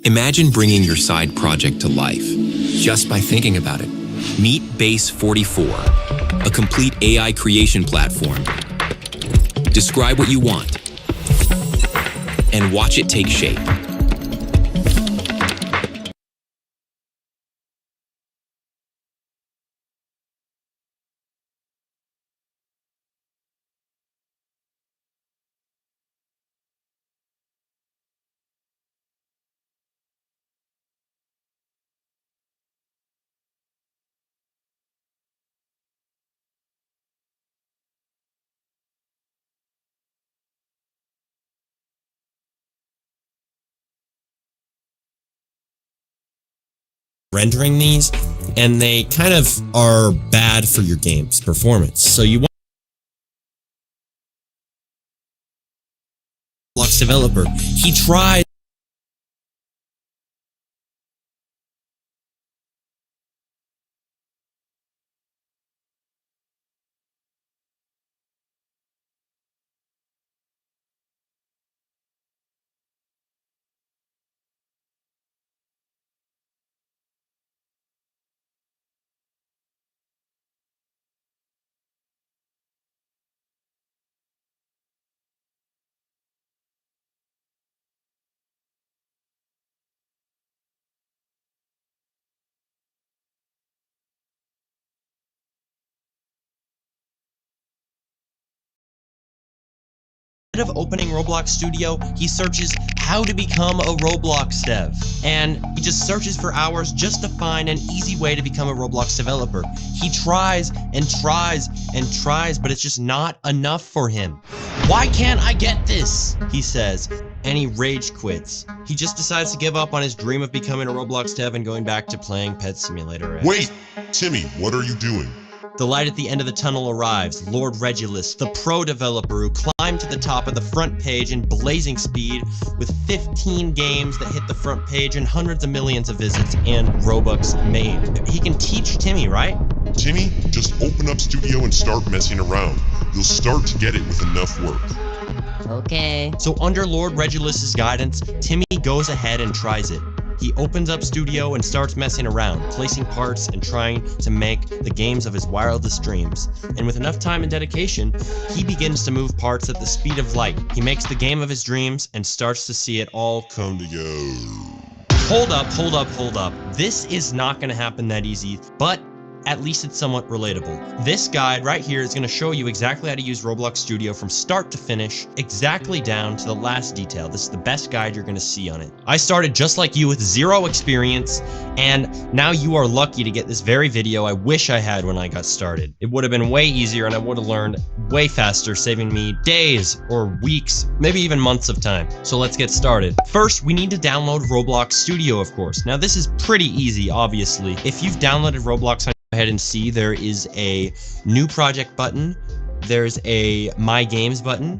Imagine bringing your side project to life just by thinking about it. Meet Base 44, a complete AI creation platform. Describe what you want and watch it take shape. Rendering these, and they kind of are bad for your game's performance. So you want Roblox developer. He tried Instead of opening Roblox Studio, he searches how to become a Roblox dev. And he just searches for hours just to find an easy way to become a Roblox developer. He tries and tries and tries, but it's just not enough for him. Why can't I get this? He says, and he rage quits. He just decides to give up on his dream of becoming a Roblox dev and going back to playing Pet Simulator. Wait! Timmy, what are you doing? The light at the end of the tunnel arrives. Lord Regulus, the pro developer who climbed to the top of the front page in blazing speed with 15 games that hit the front page and hundreds of millions of visits and Robux made. He can teach Timmy, right? Timmy, just open up Studio and start messing around. You'll start to get it with enough work. Okay. So under Lord Regulus's guidance, Timmy goes ahead and tries it. He opens up Studio and starts messing around, placing parts and trying to make the games of his wildest dreams. And with enough time and dedication, he begins to move parts at the speed of light. He makes the game of his dreams and starts to see it all come together. Hold up, hold up, hold up. This is not going to happen that easy, but at least it's somewhat relatable. This guide right here is going to show you exactly how to use Roblox Studio from start to finish, exactly down to the last detail. This is the best guide you're going to see on it. I started just like you with zero experience, and now you are lucky to get this very video I wish I had when I got started. It would have been way easier and I would have learned way faster, saving me days or weeks, maybe even months of time. So let's get started. First, we need to download Roblox Studio, of course. Now this is pretty easy, obviously. If you've downloaded Roblox, ahead and see there is a new project button, there's a my games button,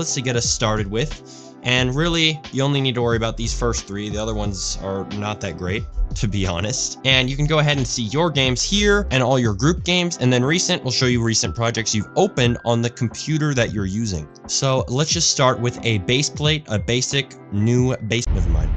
to get us started with. And really, you only need to worry about these first three. The other ones are not that great, to be honest. And you can go ahead and see your games here and all your group games. And then recent will show you recent projects you've opened on the computer that you're using. So let's just start with a base plate, a basic new base. Never mind.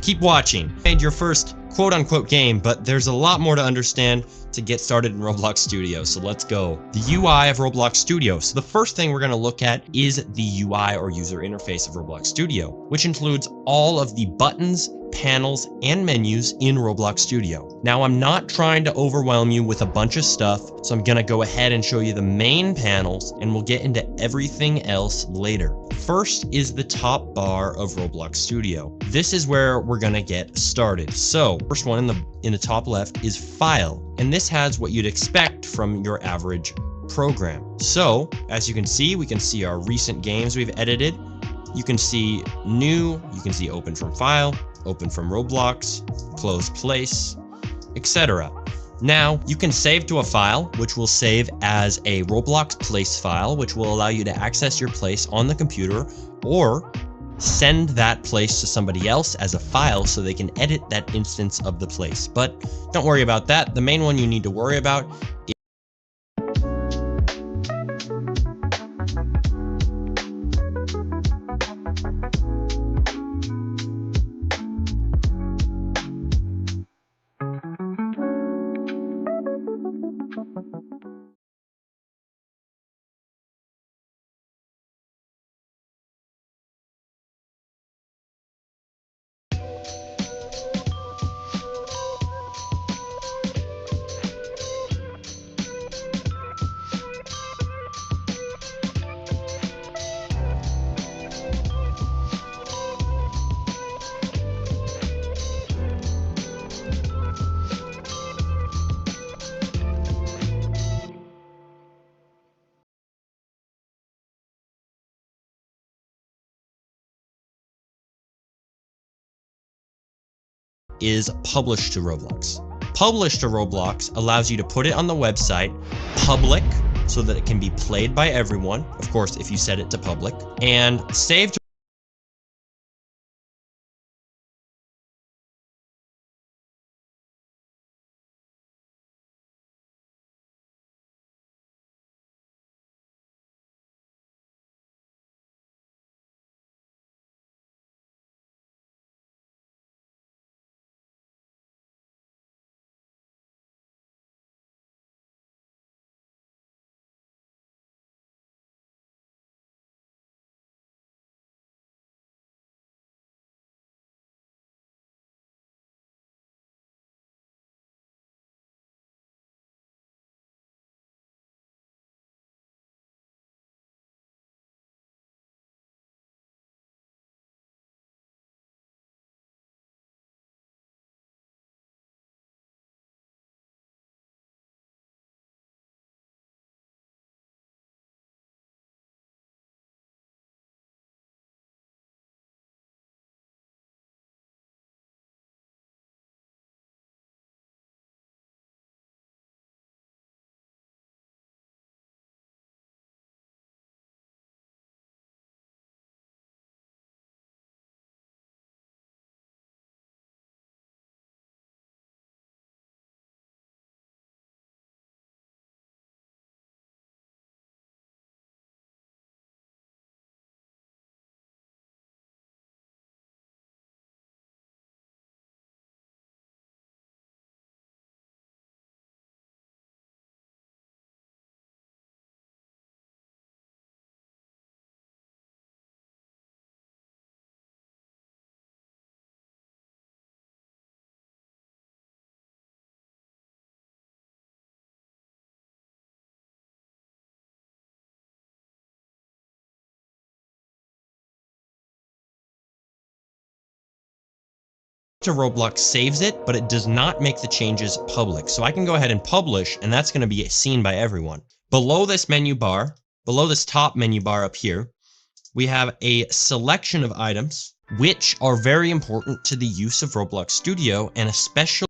Keep watching. Made your first quote-unquote game, but there's a lot more to understand to get started in Roblox Studio, so let's go. The UI of Roblox Studio. So the first thing we're going to look at is the UI or user interface of Roblox Studio, which includes all of the buttons, panels, and menus in Roblox Studio. Now, I'm not trying to overwhelm you with a bunch of stuff, so I'm going to go ahead and show you the main panels, and we'll get into everything else later. First is the top bar of Roblox Studio. This is where we're going to get started. So, first one in the top left is File, and this has what you'd expect from your average program. So, as you can see, we can see our recent games we've edited. You can see new, you can see open from file, open from Roblox, close place, etc. Now, you can save to a file, which will save as a Roblox place file, which will allow you to access your place on the computer, or send that place to somebody else as a file so they can edit that instance of the place. But don't worry about that. The main one you need to worry about is publish to Roblox. Publish to Roblox allows you to put it on the website public so that it can be played by everyone, of course, if you set it to public, and save to Roblox saves it, but it does not make the changes public. So I can go ahead and publish, and that's going to be seen by everyone. Below this menu bar, below this top menu bar up here, we have a selection of items which are very important to the use of Roblox Studio, and especially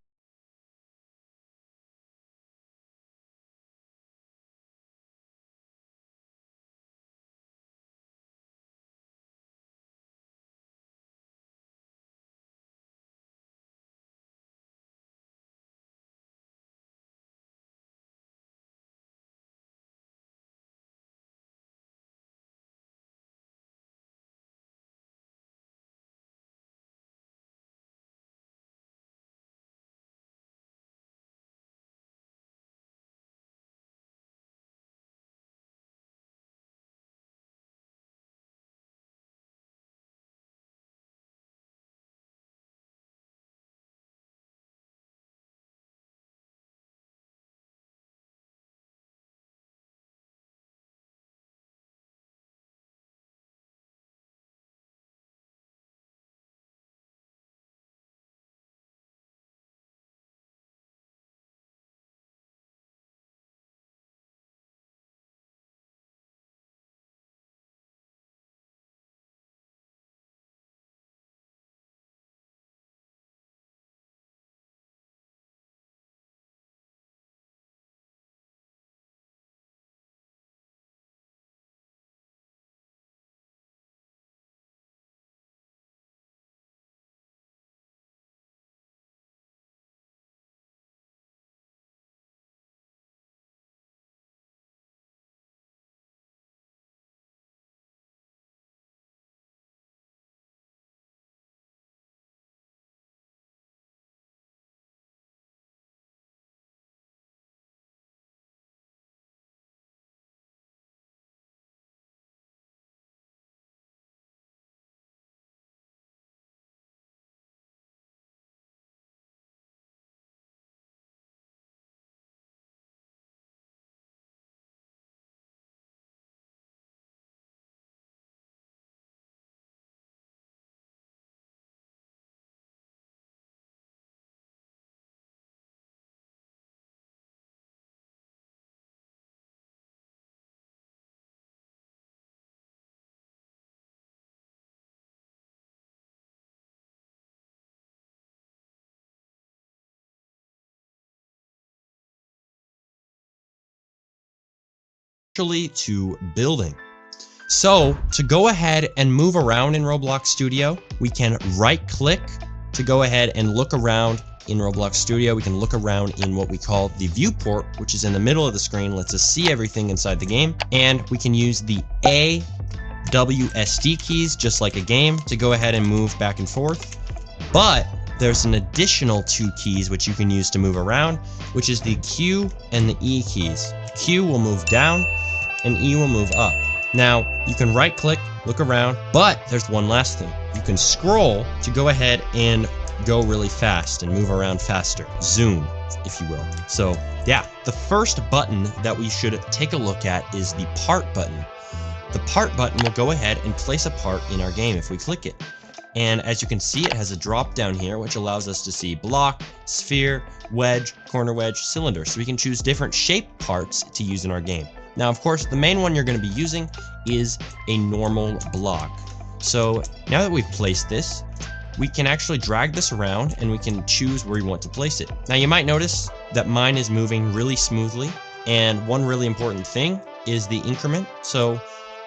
actually to building. So to go ahead and move around in Roblox Studio, we can right click to go ahead and look around in Roblox Studio. We can look around in what we call the viewport, which is in the middle of the screen, lets us see everything inside the game. And we can use the A, W, S, D keys, just like a game, to go ahead and move back and forth. But there's an additional 2 keys which you can use to move around, which is the Q and the E keys. Q will move down and E will move up. Now, you can right click, look around, but there's one last thing. You can scroll to go ahead and go really fast and move around faster. Zoom, if you will. So yeah, the first button that we should take a look at is the part button. The part button will go ahead and place a part in our game if we click it. And as you can see, it has a drop down here, which allows us to see block, sphere, wedge, corner wedge, cylinder. So we can choose different shape parts to use in our game. Now, of course, the main one you're going to be using is a normal block. So now that we've placed this, we can actually drag this around and we can choose where we want to place it. Now, you might notice that mine is moving really smoothly. And one really important thing is the increment. So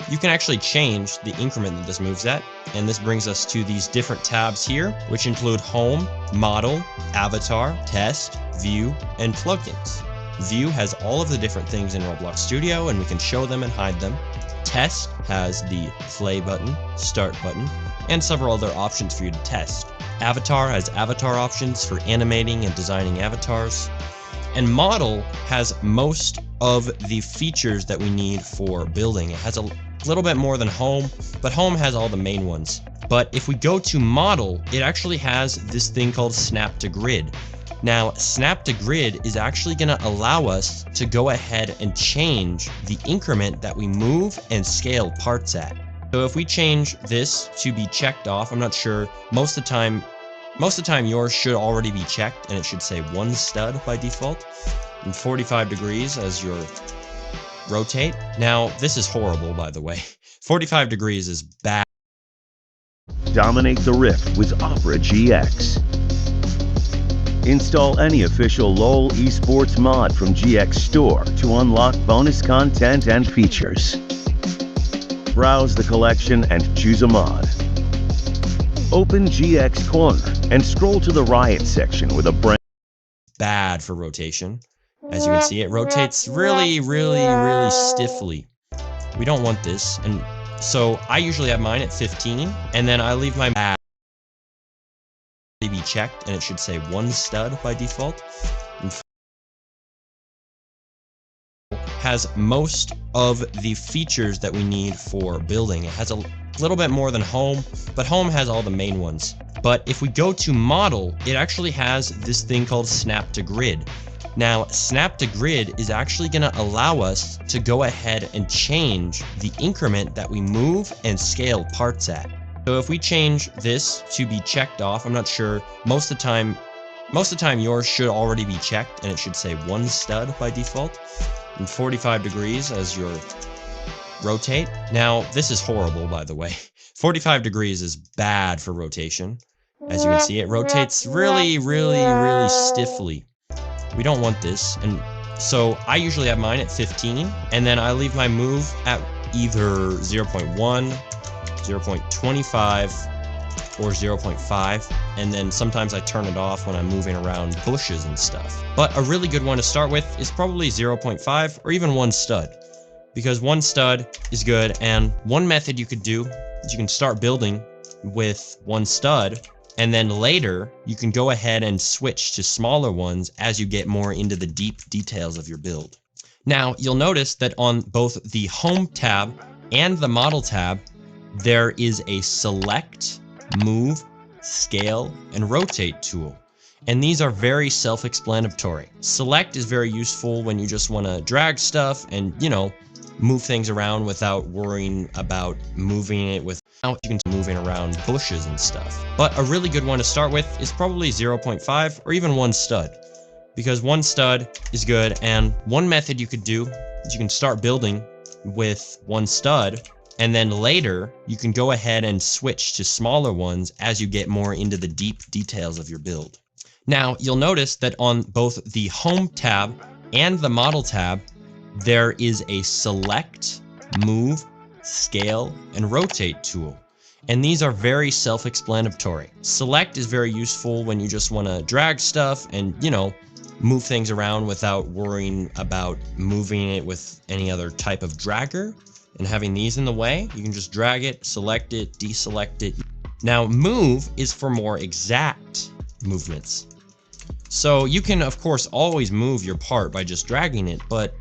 you can actually change the increment that this moves at. And this brings us to these different tabs here, which include Home, Model, Avatar, Test, View, and Plugins. View has all of the different things in Roblox Studio, and we can show them and hide them. Test has the play button, start button, and several other options for you to test. Avatar has avatar options for animating and designing avatars. And Model has most of the features that we need for building. It has a little bit more than Home, but Home has all the main ones. But if we go to Model, it actually has this thing called Snap to Grid. Now, Snap to Grid is actually going to allow us to go ahead and change the increment that we move and scale parts at. So if we change this to be checked off, I'm not sure, most of the time yours should already be checked and it should say 1 stud by default, and 45 degrees as your rotate. Now, this is horrible, by the way. 45 degrees is bad. Dominate the Rift with Opera GX. Install any official LoL esports mod from GX Store to unlock bonus content and features. Browse the collection and choose a mod. Open GX Corner and scroll to the Riot section with a brand. Bad for rotation. As you can see, it rotates really stiffly. We don't want this, and so I usually have mine at 15, and then I leave my bad be checked, and it should say 1 stud by default. And has most of the features that we need for building. It has a little bit more than Home, but Home has all the main ones. But if we go to Model, it actually has this thing called Snap to Grid. Now, Snap to Grid is actually going to allow us to go ahead and change the increment that we move and scale parts at. So if we change this to be checked off, I'm not sure, most of the time yours should already be checked and it should say 1 stud by default, and 45 degrees as your rotate. Now, this is horrible, by the way. 45 degrees is bad for rotation. As you can see, it rotates really stiffly. We don't want this, and so I usually have mine at 15, and then I leave my move at either 0.1, 0.25, or 0.5, and then sometimes I turn it off when I'm moving around bushes and stuff. But a really good one to start with is probably 0.5 or even 1 stud, because 1 stud is good. And one method you could do is you can start building with 1 stud, and then later you can go ahead and switch to smaller ones as you get more into the deep details of your build. Now, you'll notice that on both the Home tab and the Model tab, there is a Select, Move, Scale, and Rotate tool. And these are very self-explanatory. Select is very useful when you just want to drag stuff and, you know, move things around without worrying about moving it without you can moving around bushes and stuff. But a really good one to start with is probably 0.5 or even 1 stud, because 1 stud is good. And one method you could do is you can start building with 1 stud, and then later you can go ahead and switch to smaller ones as you get more into the deep details of your build. Now, you'll notice that on both the Home tab and the Model tab, there is a select, move, scale, and rotate tool. And these are very self-explanatory. Select is very useful when you just want to drag stuff and, move things around without worrying about moving it with any other type of dragger and having these in the way. You can just drag it, select it, deselect it. Now, move is for more exact movements. So you can, of course, always move your part by just dragging it, but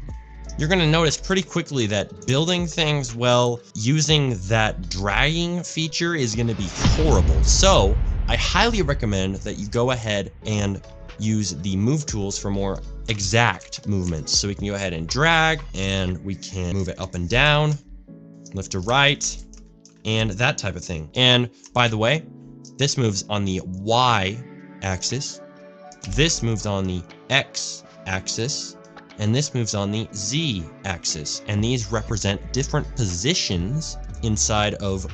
you're going to notice pretty quickly that building things well using that dragging feature is going to be horrible. So I highly recommend that you go ahead and use the move tools for more exact movements. So we can go ahead and drag, and we can move it up and down, left to right, and that type of thing. And by the way, this moves on the Y axis, this moves on the X axis, and this moves on the Z axis. And these represent different positions inside of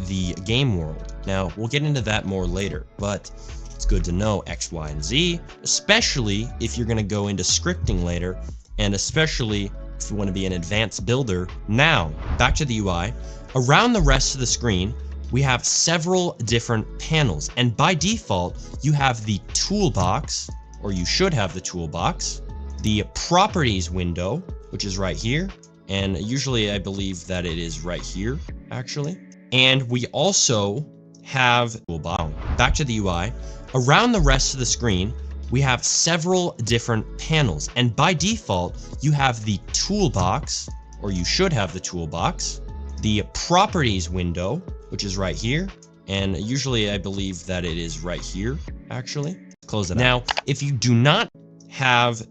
the game world. Now, we'll get into that more later, but it's good to know X, Y, and Z, especially if you're going to go into scripting later, and especially if you want to be an advanced builder. Now, back to the UI. Around the rest of the screen, we have several different panels, and by default, you have the toolbox, or you should have the toolbox, the properties window, which is right here, and usually I believe that it is right here, actually. And we also have toolbox. Back to the UI. Around the rest of the screen, we have several different panels, and by default, you have the toolbox, or you should have the toolbox, the properties window, which is right here, and usually I believe that it is right here, actually. Close it out. Now, if you do not have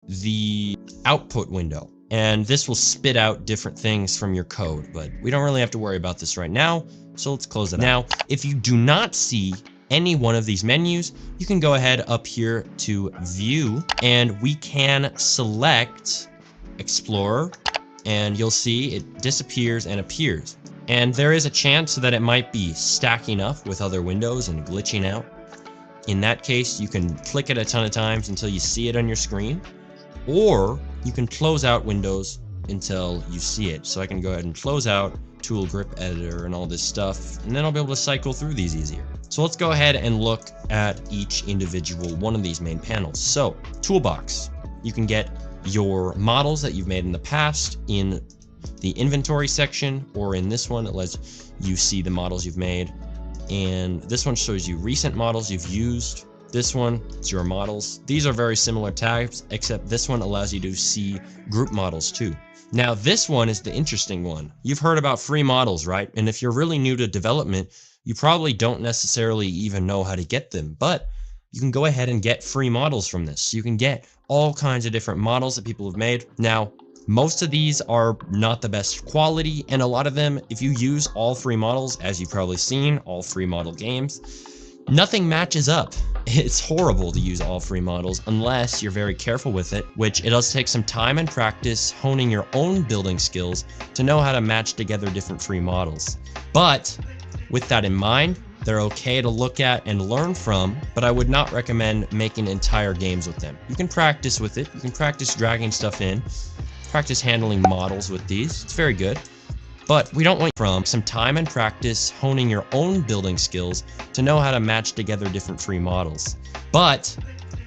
the output window, and this will spit out different things from your code, but we don't really have to worry about this right now, so let's close it out. Now, if you do not see any one of these menus, you can go ahead up here to view, and we can select Explorer, and you'll see it disappears and appears. And there is a chance that it might be stacking up with other windows and glitching out. In that case, you can click it a ton of times until you see it on your screen, or you can close out windows until you see it. So I can go ahead and close out tool grip editor and all this stuff, and then I'll be able to cycle through these easier. So let's go ahead and look at each individual one of these main panels. So toolbox, you can get your models that you've made in the past in the inventory section, or in this one it lets you see the models you've made, and this one shows you recent models you've used. This one is your models. These are very similar tabs, except this one allows you to see group models too. Now this one is the interesting one. You've heard about free models, right? And if you're really new to development, you probably don't necessarily even know how to get them, but you can go ahead and get free models from this. You can get all kinds of different models that people have made. Now, most of these are not the best quality, and a lot of them, if you use all free models, as you've probably seen, all free model games, nothing matches up. It's horrible to use all free models unless you're very careful with it, which it does take some time and practice honing your own building skills to know how to match together different free models. But with that in mind, they're okay to look at and learn from, but I would not recommend making entire games with them. You can practice with it. You can practice dragging stuff in, practice handling models with these. It's very good. But we don't want from some time and practice honing your own building skills to know how to match together different free models. But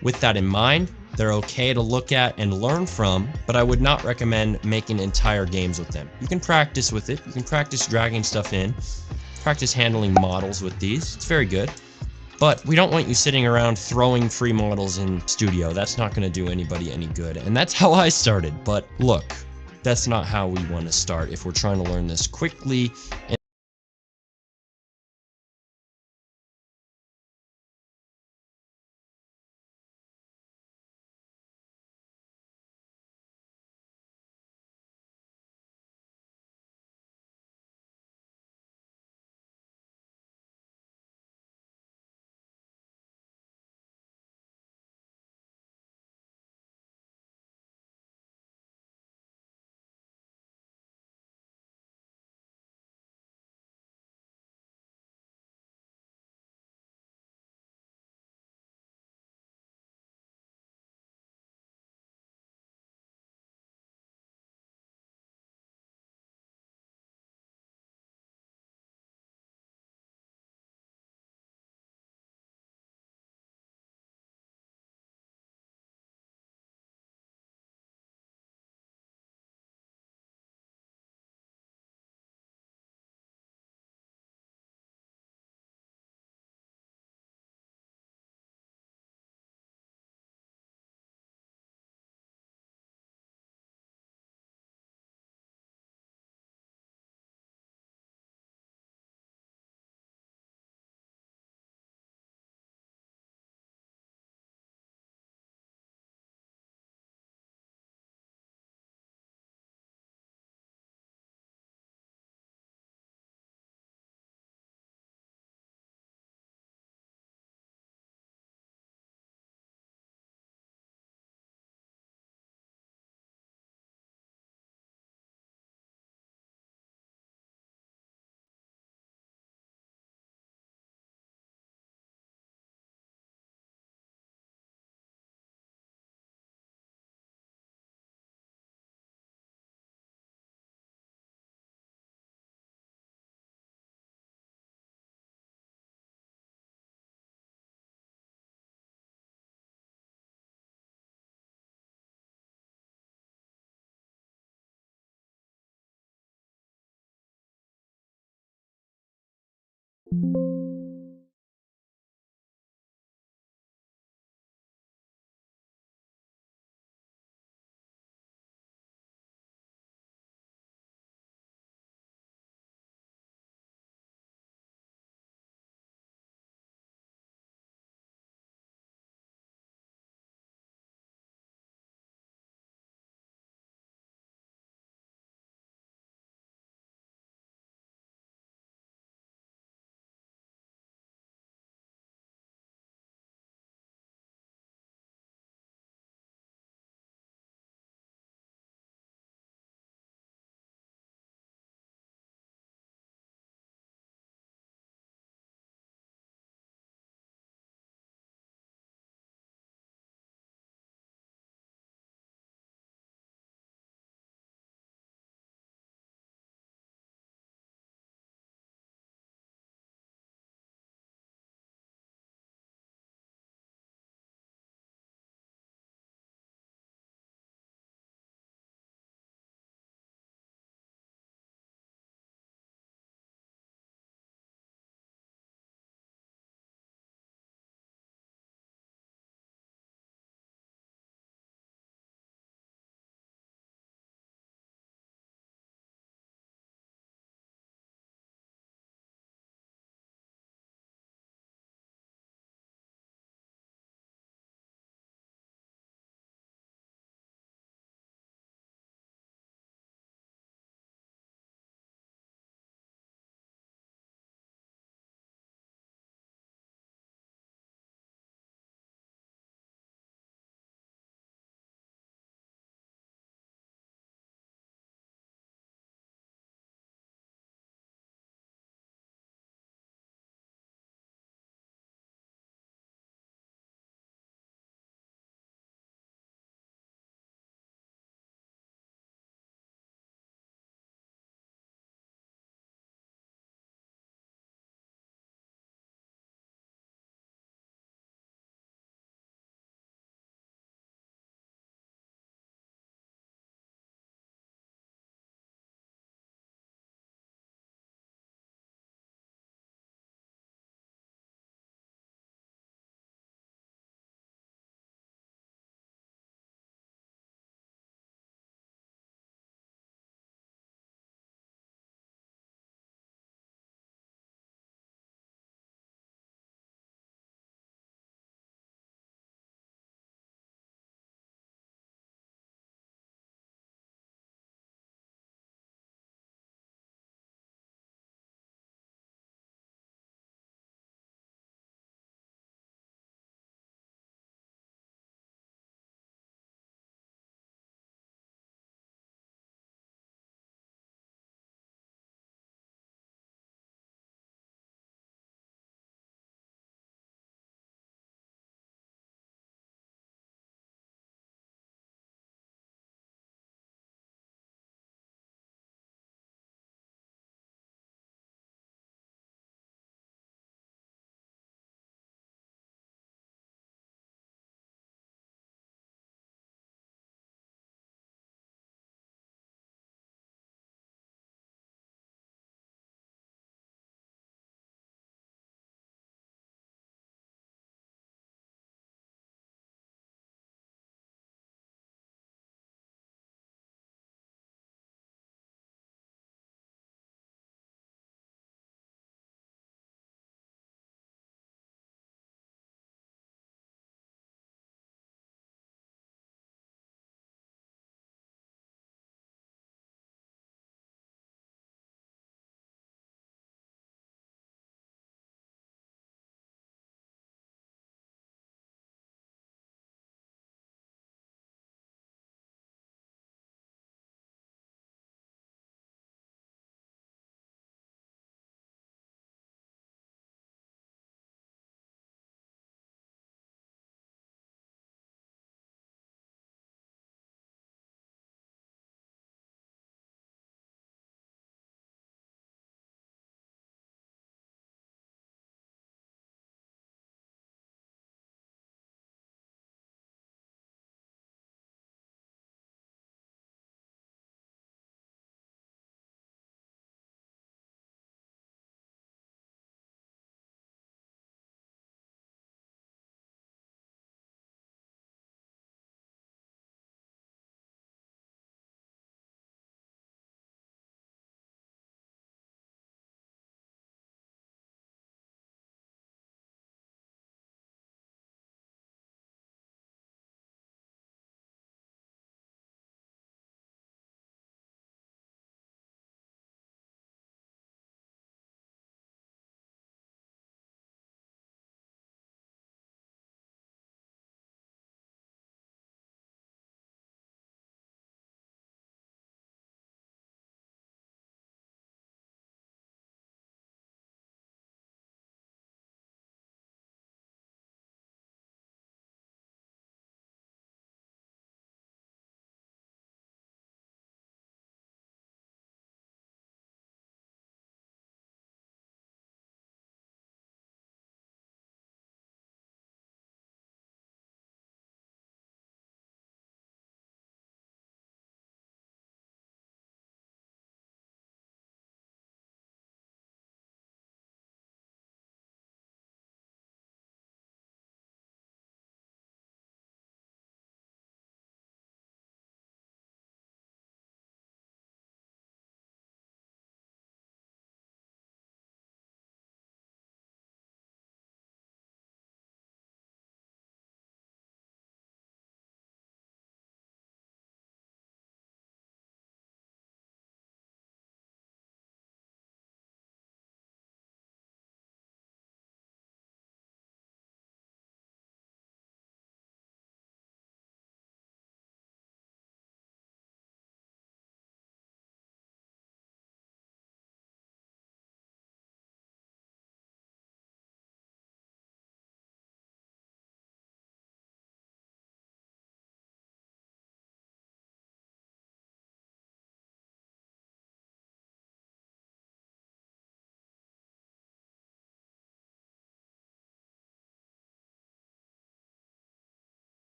with that in mind, they're okay to look at and learn from, but I would not recommend making entire games with them. You can practice with it. You can practice dragging stuff in, practice handling models with these. It's very good. But we don't want you sitting around throwing free models in Studio. That's not going to do anybody any good. And that's how I started. But look, that's not how we want to start if we're trying to learn this quickly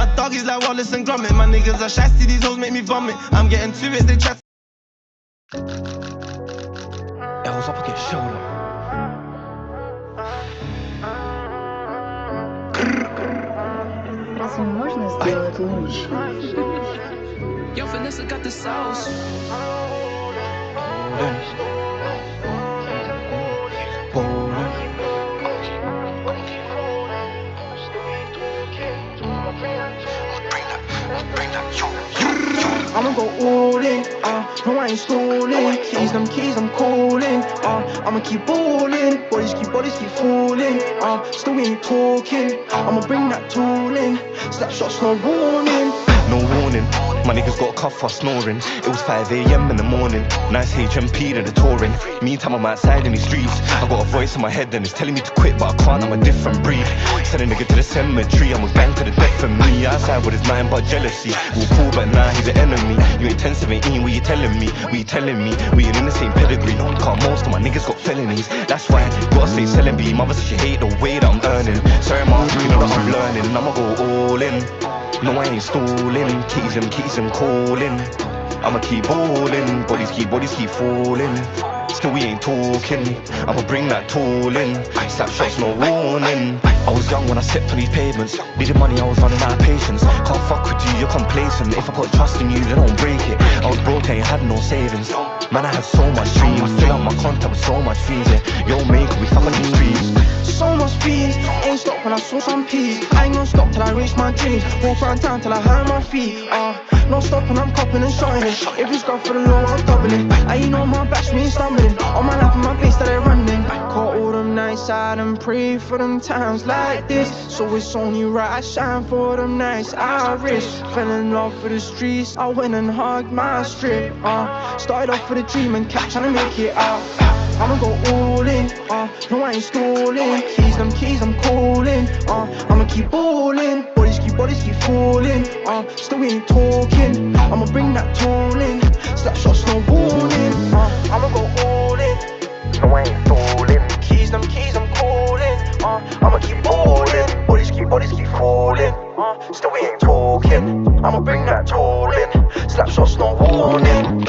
my dog is like Wallace and Gromit. My niggas are shasty, these hoes make me vomit. I'm getting to it, they chat. L's up against shoulder. Разве можно сделать лучше? Yo, Vanessa got the sauce. I'ma go all in, no I ain't stalling. Keys, them keys, I'm calling, I'ma keep balling. Bodies keep falling, still we ain't talking. I'ma bring that tool in, slap shots, no warning. No warning, my niggas got a cuff for snoring. It was 5 a.m. in the morning. Nice HMP to the touring. Meantime I'm outside in the streets. I got a voice in my head and it's telling me to quit, but I can't, I'm a different breed. Send a nigga to the cemetery, I'ma bang to the death for me. Outside with his mind but jealousy. We'll cool but nah, he's an enemy. You ain't 10-17, what you telling me? What you telling me? We ain't in the same pedigree. Can't most of my niggas got felonies. That's why, gotta stay selling B. Mother says she hate the way that I'm earning. Sorry mom, you know that I'm learning. I'ma go all in. No, I ain't stalling. Keys them calling. I'ma keep balling. Bodies keep falling. Still we ain't talking. I'ma bring that tool in. Slap shots, no warning. I was young when I stepped on these pavements. Needed money, I was running out of patience. Can't fuck with you, you're complacent. If I put trust in you, then don't break it. I was broke, I ain't had no savings. Man, I had so much dreams. Fill out my contact with so much fiends. Yo, mate, we fuck on these streets. So much speed, ain't stopped when I saw some peas. I ain't gonna stop till I reach my dreams. Walk around town till I hurt my feet. No stopping, I'm copping and shotting it. If it's gone for the low, I'm doubling. I ain't on my back, me ain't stumbling. On my lap and my face that they're running. Caught all them nights out and pray for them times like this. So it's only right I shine for them nights I risk. Fell in love with the streets, I went and hugged my strip. Started off with a dream and kept trying to make it out. I'ma go all in, no I ain't stalling. Keys, them keys, I'm calling, I'ma keep balling. Bodies keep falling, still we ain't talking. I'ma bring that tool in, slap shots, no warning. I'ma go all in, no I ain't stalling. Keys, them keys, I'm calling, I'ma keep balling. Bodies keep falling, still we ain't talking. I'ma bring that tool in, slap shots, no warning.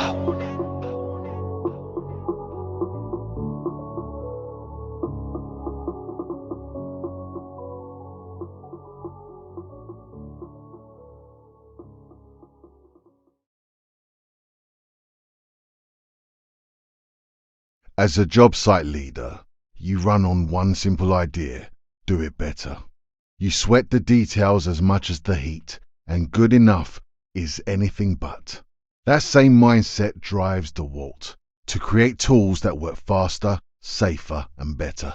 As a job site leader, you run on one simple idea: do it better. You sweat the details as much as the heat, and good enough is anything but. That same mindset drives DeWalt to create tools that work faster, safer, and better.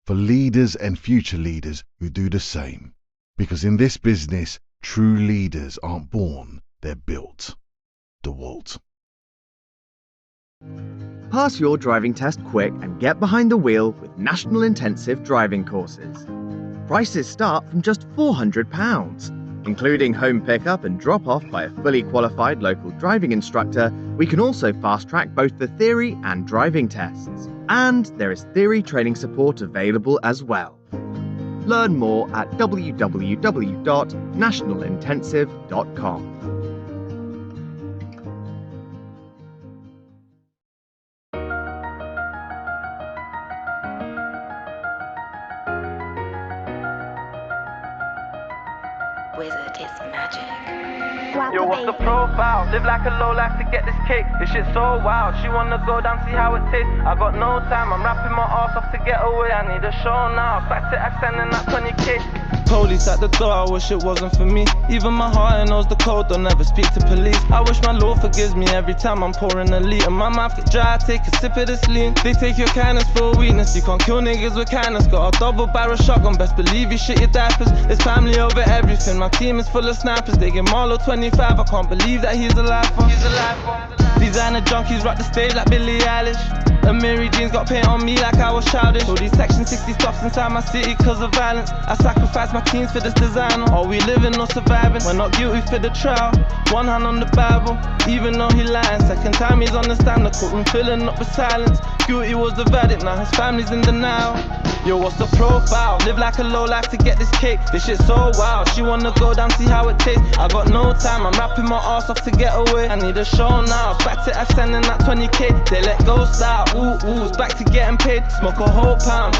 For leaders and future leaders who do the same. Because in this business, true leaders aren't born, they're built. DeWalt. Pass your driving test quick and get behind the wheel with national intensive driving courses. Prices start from just £400. Including home pickup and drop-off by a fully qualified local driving instructor, we can also fast-track both the theory and driving tests. And there is theory training support available as well. Learn more at www.nationalintensive.com. Wizard is magic. Yo, what's the profile? Live like a low life to get this cake. This shit's so wild. She wanna go down, see how it tastes. I got no time, I'm rapping my ass off to get away. I need a show now. Back to accent and that 20k. Police at the door, I wish it wasn't for me. Even my heart knows the code, don't ever speak to police. I wish my Lord forgives me every time I'm pouring a lead. And my mouth get dry, I take a sip of this lean. They take your kindness for a weakness. You can't kill niggas with kindness. Got a double barrel shotgun, best believe you shit your diapers. It's family over everything, my team is full of snipers. They get Marlo 25, I can't believe that he's alive. Designer junkies rock the stage like Billie Eilish. And Mary Jeans got paint on me like I was childish. All these Section 60 stops inside my city cause of violence. I sacrificed my teens for this designer. Are we living or surviving? We're not guilty for the trial. One hand on the Bible, even though he lying. Second time he's on the stand, the courtroom filling up with silence. Guilty was the verdict, now his family's in denial. Yo, what's the profile? Live like a low life to get this cake. This shit's so wild, she wanna go down, see how it tastes. I got no time, I'm rapping my ass off to get away. I need a show now, back to F sending that 20k. They let go style, ooh, it's back to getting paid. Smoke a whole pound,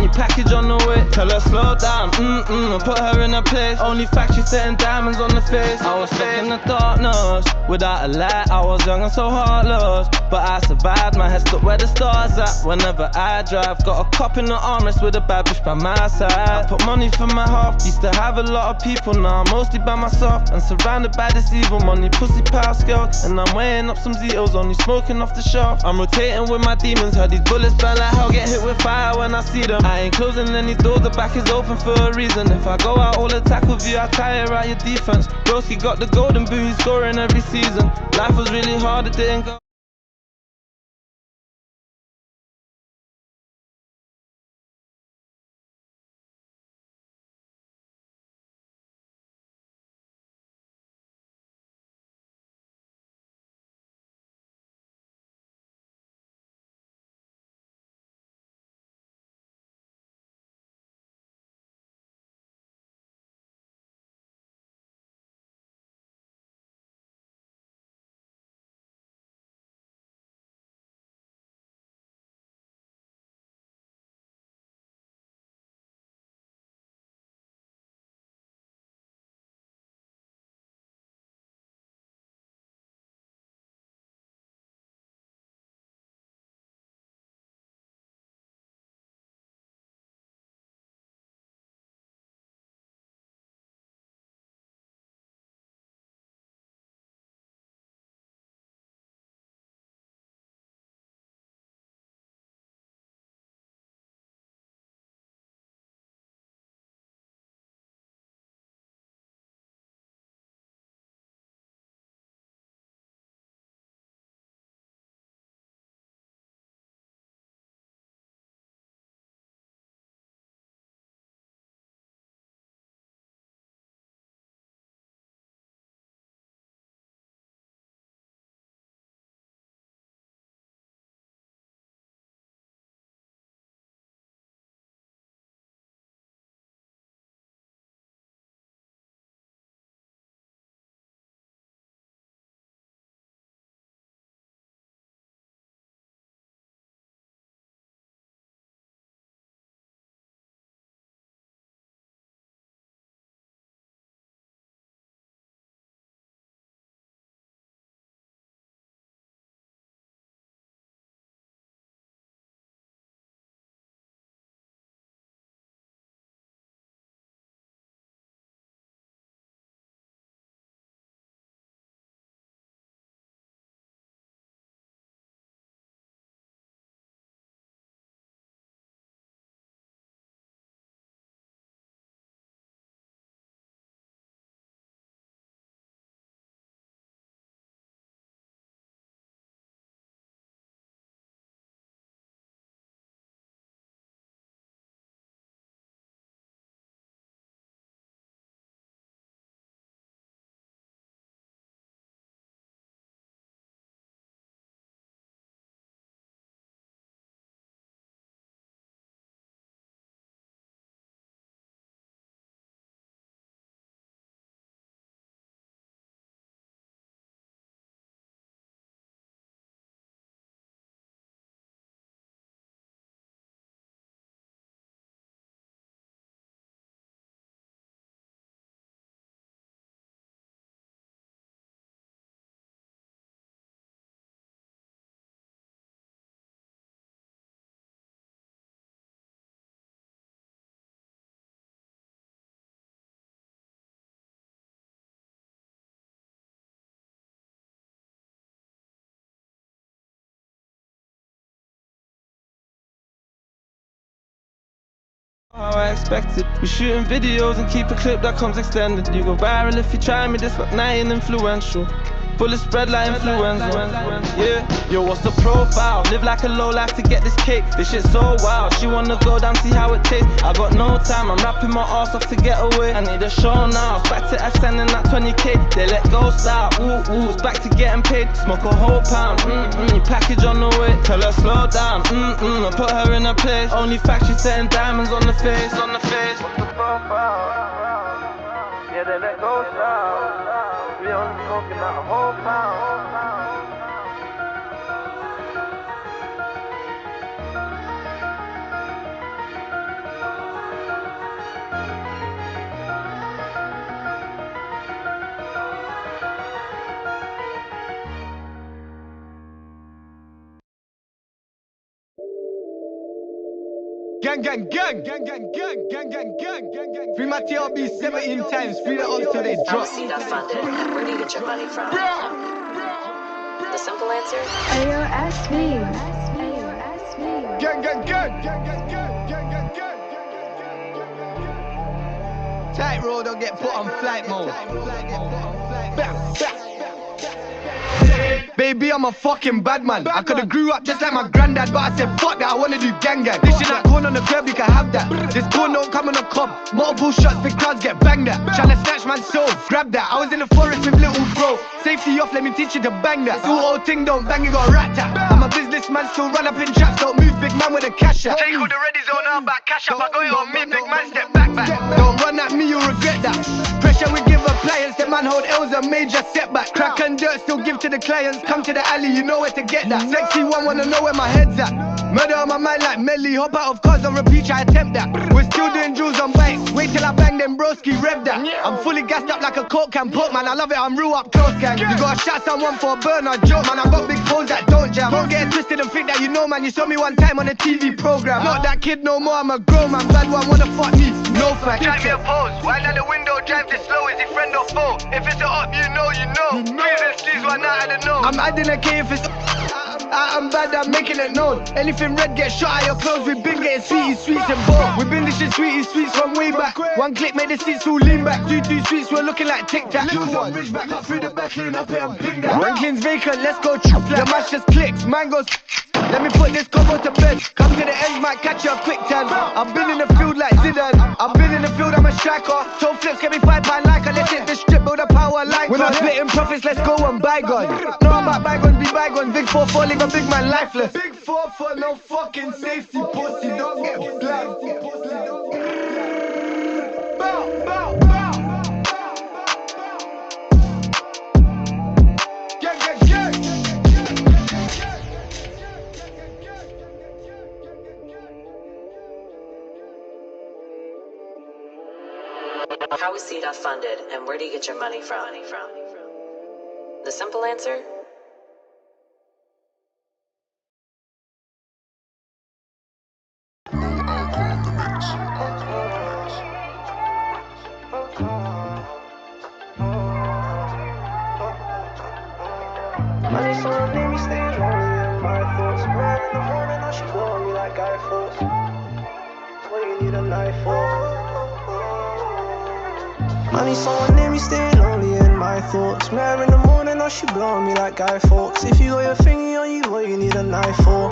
you package on the way. Tell her slow down, and put her in her place. Only fact, she's setting diamonds on the face. I was stuck in the darkness, without a light. I was young and so heartless, but I survived. My head stuck where the stars at. Whenever I drive, got a cop in the armrest with a bad bitch by my side. I put money for my heart, used to have a lot of people. Now I'm mostly by myself and surrounded by this evil money, pussy power skills. And I'm weighing up some Zetos, only smoking off the shelf. I'm rotating with my demons, heard these bullets burn like hell, get hit with fire when I see them. I ain't closing any doors, the back is open for a reason. If I go out all attack with you, I tire out your defense. Broski got the golden boot, he's scoring every season. Life was really hard, it didn't go How I expected. We shooting videos and keep a clip that comes extended. You go viral if you try me, this look nice and influential. Bullet spread like influenza. Yeah, yo, what's the profile? Live like a low life to get this cake. This shit's so wild. She wanna go down, see how it tastes. I got no time, I'm rapping my ass off to get away. I need a show now. It's back to SN and that 20k. They let go style. Ooh, ooh, it's back to getting paid. Smoke a whole pound. Your package on the way. Tell her slow down. I put her in her place. Only fact she's setting diamonds on the face. On the face. What's the profile? Yeah, they let go style. We only smoking out a whole pound. Gang, gang, gang, gang, gang, gang, gang, gang, gang, gang, gang. Free my TRB 17 times, free the odds till they drop. See that funded, and where do you get your money from? The simple answer? AOSV. Gang, gang, gang, gang, gang, gang, gang, gang, gang. Tight road, don't get put on flight mode. Bam, bam. Baby, I'm a fucking bad man. I could've grew up just like my granddad, but I said fuck that, I wanna do gang gang. This shit like corn on the curb, you can have that. This corn don't come on a cob. Multiple shots, big cars get banged at. Tryna snatch man's soul, grab that. I was in the forest with little bro. Safety off, let me teach you to bang that. All old thing don't bang, you got a rat tap. I'm a businessman, still run up in traps. Don't move, big man with a cash out. Take all the ready zone out, back cash up. I got it on me, big man, step back. Don't run at me, you'll regret that. Pressure we give appliance, the man hold L's a major setback. Crack and dirt, still give to the clients. Come to the alley, you know where to get that. Sexy one, wanna know where my head's at. Murder on my mind like Melly. Hop out of cars on repeat, try attempt that. We're still doing jewels on bikes. Wait till I bang them broski, rev that. I'm fully gassed up like a coke can put, man. I love it, I'm real up close, gang. You gotta shot someone for a burner joke, man. I got big phones that don't jam. Don't get it twisted and think that you know, man. You saw me one time on a TV program. Not that kid no more, I'm a grown man. Bad one wanna fuck me, no fact. Drive me a pose, while at the window, drive this slow. Is he friend or foe? If it's a up, you know, you know. Breathe and sleeves, one out of the know. I'm adding a K if it's I'm bad, I'm making it known. Anything red gets shot at your clothes. We've been getting sweeties, sweets and both. We've been dishing sweeties, sweets from way back. One click made the seats all lean back. Two sweets, we're looking like Tic Tac. Little one, bridge back up through the back lane, up here and ping that. Franklin's vacant, let's go trip. The match just clicks, mine goes. Let me put this combo to bed. Come to the end, might catch you a quick time. I've been in the field like Zidane. I've been in the field, I'm a striker. Toe flips, get me £5 like I let's hit the strip, build a power like. We're not splitting profits, let's go and bygone. No, I'm about bygones, be bygones. Big 4-4, leave a big man lifeless. Big 4-4, no fucking safety, pussy, don't get black. Bow, bow, bow. Gang, gang, gang. How is CDOT funded, and where do you get your money from? The simple answer? Money so I made me stay lonely in my thoughts. Man, in the morning, I should blow me like Guy Fawkes. What do you need a knife for? Money someone near me staying lonely in my thoughts. Mare in the morning, or she blowing me like Guy Fawkes. If you got your thingy on you, what you need a knife for?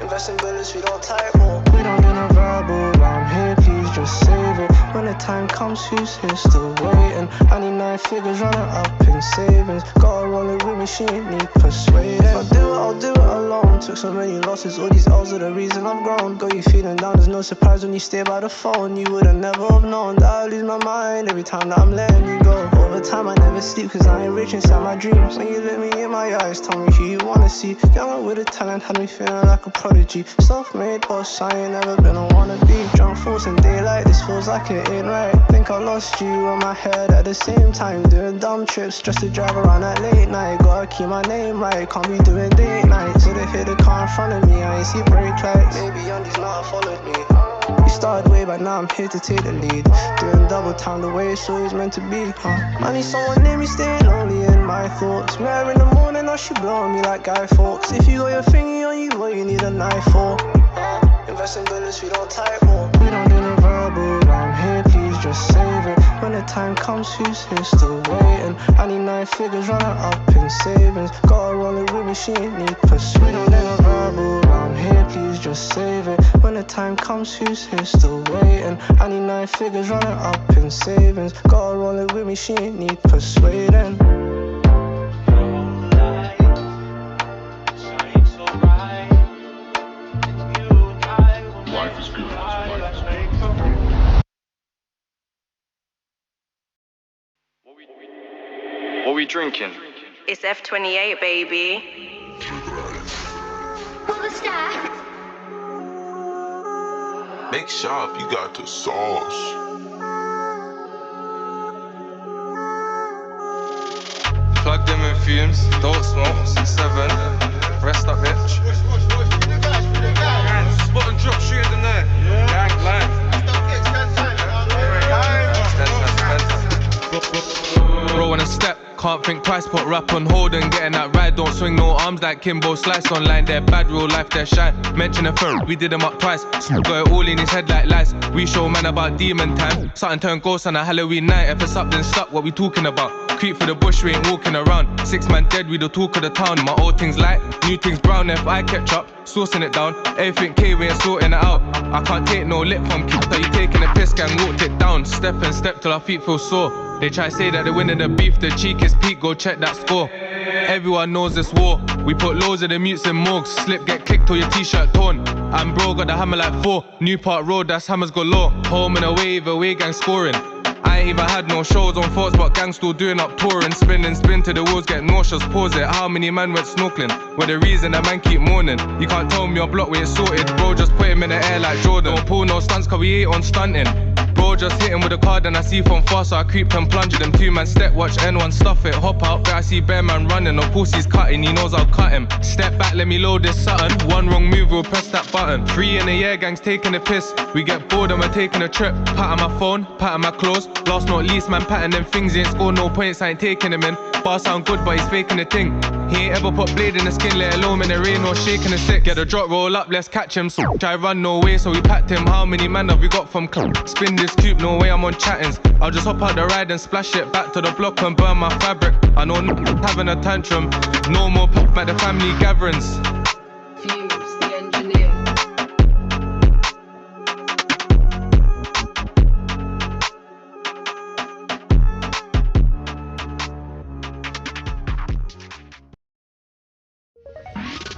Invest in bullets, we don't type more. We don't do no verbal, I'm here, please just save it. When the time comes, who's here still waiting? I need 9 figures running up in savings. Gotta roll it with me, she ain't need persuading. If I do it, I'll do it alone. Took so many losses, all these L's are the reason I've grown. Got you feeling down, there's no surprise when you stay by the phone. You would've never have known that I lose my mind every time that I'm letting you go. Over time, I never sleep, cause I ain't rich inside my dreams. When you look me in my eyes, tell me who you wanna see. Younger with a talent, had me feeling like a prodigy. Self-made boss, I ain't never been a wannabe. Drunk force in daylight, this feels like it ain't right. Think I lost you on my head at the same time. Doing dumb trips just to drive around at late night. Gotta keep my name right, can't be doing date nights. So they hit the car in front of me, I ain't see brake lights. Maybe Youngie's not followed me. We started way back, now I'm here to take the lead. Doing double time the way it's always meant to be, I need someone near me staying lonely in my thoughts. Mare in the morning, or she blowing me like Guy Fawkes. If you got your thingy on you, what you need a knife for? Invest in bullets, we don't type more. We don't do no just save it. When the time comes, who's here still waiting? I need 9 figures running up in savings. Gotta roll it with me, she ain't need persuading. Never verbal, I'm here, please just save it. When the time comes, who's here still waiting? I need 9 figures running up in savings. Gotta roll it with me, she ain't need persuading. Life is good. What we drinking? It's F28, baby. Make sharp, you got the sauce. Plug them in fumes, don't smoke, 6-7. Rest up, bitch. Spot and drop, shoot in the night. Gang, live. Roll on a step, can't think twice, put rap on hold and getting that ride. Don't swing no arms like Kimbo Slice online. They're bad, real life, they're shy. Mention a phone, we did them up twice. Got it all in his head like lies. We show man about demon time. Something turn ghost on a Halloween night. If it's up, then stuck, what we talking about? Creep for the bush, we ain't walking around. 6 man dead, we the talk of the town. My old things light, new things brown. If I catch up, sourcing it down. Everything K, we ain't sorting it out. I can't take no lip from kids. Are you taking a piss, gang, walked it down. Step and step till our feet feel sore. They try to say that they're winning the beef, the cheekest peak, go check that score. Everyone knows this war. We put loads of the mutes in morgues. Slip, get kicked or your t-shirt torn. And bro got the hammer like 4. New Park Road, that's hammers galore. Home and away, away gang scoring. I ain't even had no shows on thoughts, but gang still doing up touring. Spin and spin till the wheels get nauseous. Pause it, how many man went snorkeling? We're the reason that man keep mourning. You can't tell me your block we ain't sorted. Bro, just put him in the air like Jordan. Don't pull no stunts cause we ain't on stunting. Bro, just hit him with a card and I see from far, so I creep and plunge it. Them 2 man step, watch N1 stuff it. Hop out, but I see bear man running. Of course he's cutting, he knows I'll cut him. Step back, let me load this something. One wrong move, we'll press that button. 3 in the air, gang's taking a piss. We get bored and we're taking a trip. Pat on my phone, pat on my clothes. Last not least, man patting them things. He ain't score no points, I ain't taking him in. Bar sound good, but he's faking the thing. He ain't ever put blade in the skin, let alone in the rain or shaking the sick. Get a drop, roll up, let's catch him. So try run no way, so we packed him. How many man have we got from club? Spin this coupe, no way I'm on chattings. I'll just hop out the ride and splash it back to the block and burn my fabric. I know having a tantrum. No more pop at the family gatherings. Fumes, the engineer.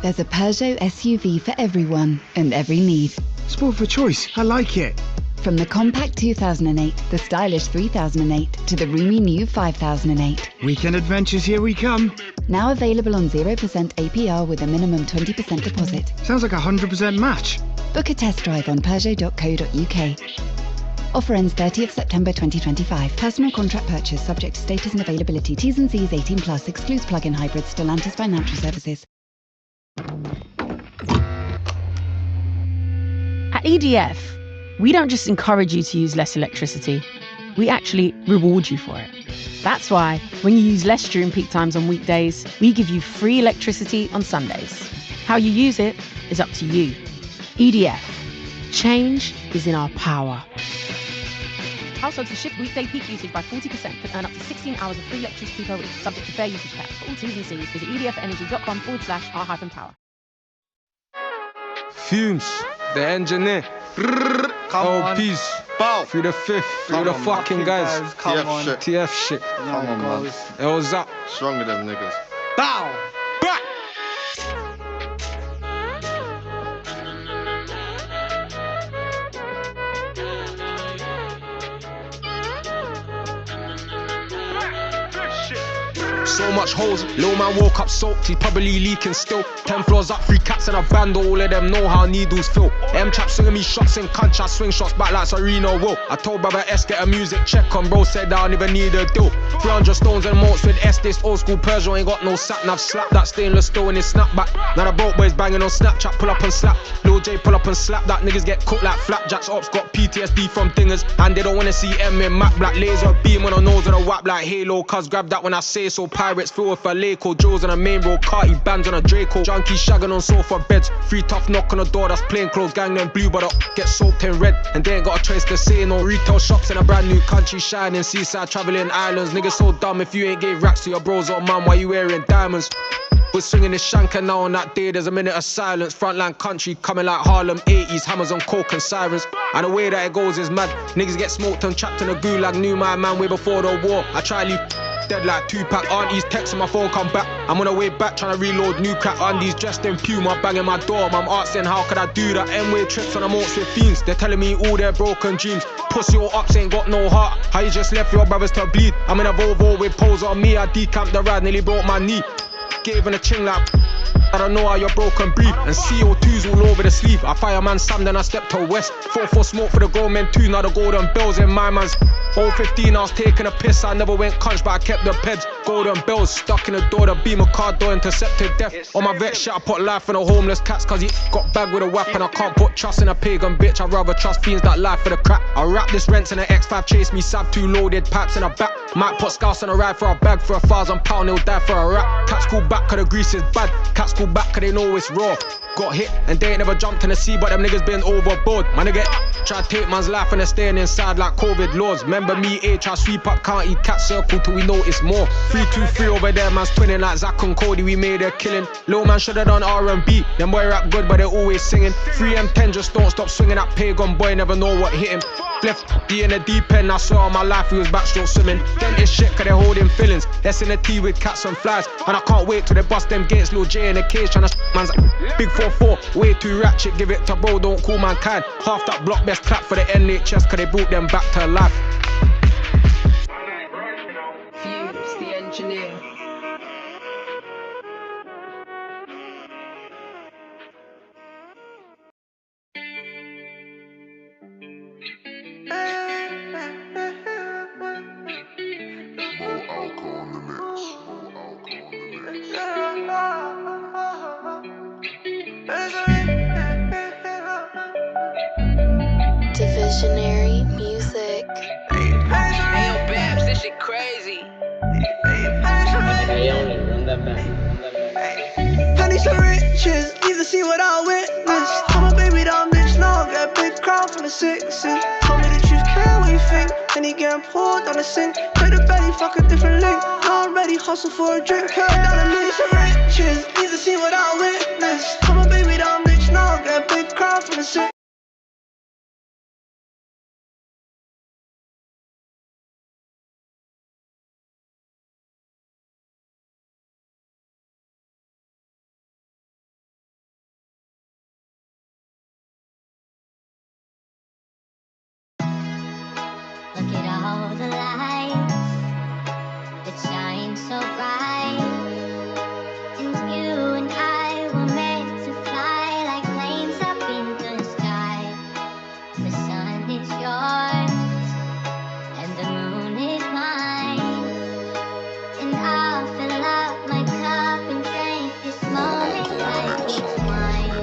There's a Peugeot SUV for everyone and every need. Sport for choice, I like it. From the compact 2008, the stylish 3008, to the roomy new 5008. Weekend adventures, here we come. Now available on 0% APR with a minimum 20% deposit. Sounds like a 100% match. Book a test drive on Peugeot.co.uk. Offer ends 30th September 2025. Personal contract purchase subject to status and availability. T's and C's 18+. Excludes plug-in hybrids. Stellantis Financial Services. At EDF, we don't just encourage you to use less electricity, we actually reward you for it. That's why, when you use less during peak times on weekdays, we give you free electricity on Sundays. How you use it is up to you. EDF. Change is in our power. Households who shift weekday peak usage by 40% can earn up to 16 hours of free electricity per week, subject to fair usage caps. For all T's and C's, visit edfenergy.com/r-power. Fumes, the engineer. LPs. Bow. Through the 5th, through the fucking guys. TF shit. Come on, man. It was up. Stronger than niggas. Bow. Back. So much holes, little man woke up soaked, he probably leaking still. 10 floors up, 3 cats and a band, all of them know how needles feel. Them chaps swinging me shots in country, I swing shots back like Serena will. I told Brother S get a music check on, bro said I don't even need a deal. 300 stones and moats with S, this old school Peugeot ain't got no sat nav. Slap that stainless steel in his snapback. Now the broke boys banging on Snapchat, pull up and slap. Lil J pull up and slap that, niggas get cooked like flapjacks. Ops got PTSD from dingers, and they don't wanna see M in Mac Black. Laser beam on the nose of the whap like Halo, cuz grab that when I say so. pirates feel with a lake or Joe's on a main road, Carty bands on a Draco. Junkies shagging on sofa beds, 3 tough knock on the door, that's plain clothes. Gang them blue but get soaked in red, and they ain't got a choice to say no. Retail shops in a brand new country, shining seaside, traveling islands. Niggas so dumb if you ain't gave racks to your bros or mum, why you wearing diamonds? We're swinging this shanker now on that day, there's a minute of silence. Frontline country coming like Harlem 80s, hammers on coke and sirens. And the way that it goes is mad. Niggas get smoked and trapped in a gulag, knew my man way before the war. I try to leave dead like Tupac. Aunties texting my phone, come back. I'm on the way back trying to reload new crack. Aunties dressed in Puma, banging my door. Mum asking how could I do that? N-way trips on the moats with fiends. They're telling me all their broken dreams. Pussy or ops ain't got no heart. How you just left your brothers to bleed? I'm in a Volvo with pose on me. I decamped the ride, nearly broke my knee. Gave him a ching like I don't know how you're broken breathe. And CO2's all over the sleeve. I fireman Sam, then I stepped to west. 4-4 smoke for the grown men too. Now the golden bells in my man's. 015, I was taking a piss. I never went conch, but I kept the peds. Golden bells stuck in the door. The beam of car door intercepted death. On my vet shit, I put life in the homeless cats. Cause he got bagged with a weapon. I can't put trust in a pagan bitch. I'd rather trust fiends that lie for the crap. I wrap this rents in an X5, chase me sab 2 loaded pipes in a back. Might put scouts on a ride for a bag. For £1,000, they'll die for a rap. Cats call back cause the grease is bad. Cats call back cause they know it's raw. Got hit and they ain't never jumped in the sea, but them niggas been overboard. My nigga try to take man's life and they're staying inside like COVID laws. Remember me, try sweep up county, cat circle till we notice more. 3-2-3 over there, man's twinning like Zach and Cody, we made a killing. Lil man should've done R&B, them boy rap good but they're always singing. 3M10 just don't stop swinging, that pagan boy never know what hit him. Left D in the deep end, I swear on my life he was backstroke swimming. Dentist shit cause they're holding fillings, that's in the tea with cats and flies. And I can't wait till they bust them gates, Lil J in the cage tryna man's big 4-4, way too ratchet, give it to bro, don't call mankind. Half that block best clap for the NHS cause they brought them back to life. Fuse, the engineer. Divisionary music. Hey yo, Babs, this shit crazy. Hey, yo, run that back. Pennies for riches, need to see what I witnessed. Told my baby that I'm rich now, get a big crowd from the sixes. Told me the truth, care what you think. Then he getting poured down the sink. Play the belly, fuck a different link. Now I'm ready, hustle for a drink. Heard down the pennies for riches, need to see what I witnessed. Told my baby that I'm rich now, get a big crowd from the sixes. Look at all the lights that shine so bright. And you and I were meant to fly like planes up in the sky. The sun is yours and the moon is mine. And I'll fill up my cup and drink this moment like it's wine.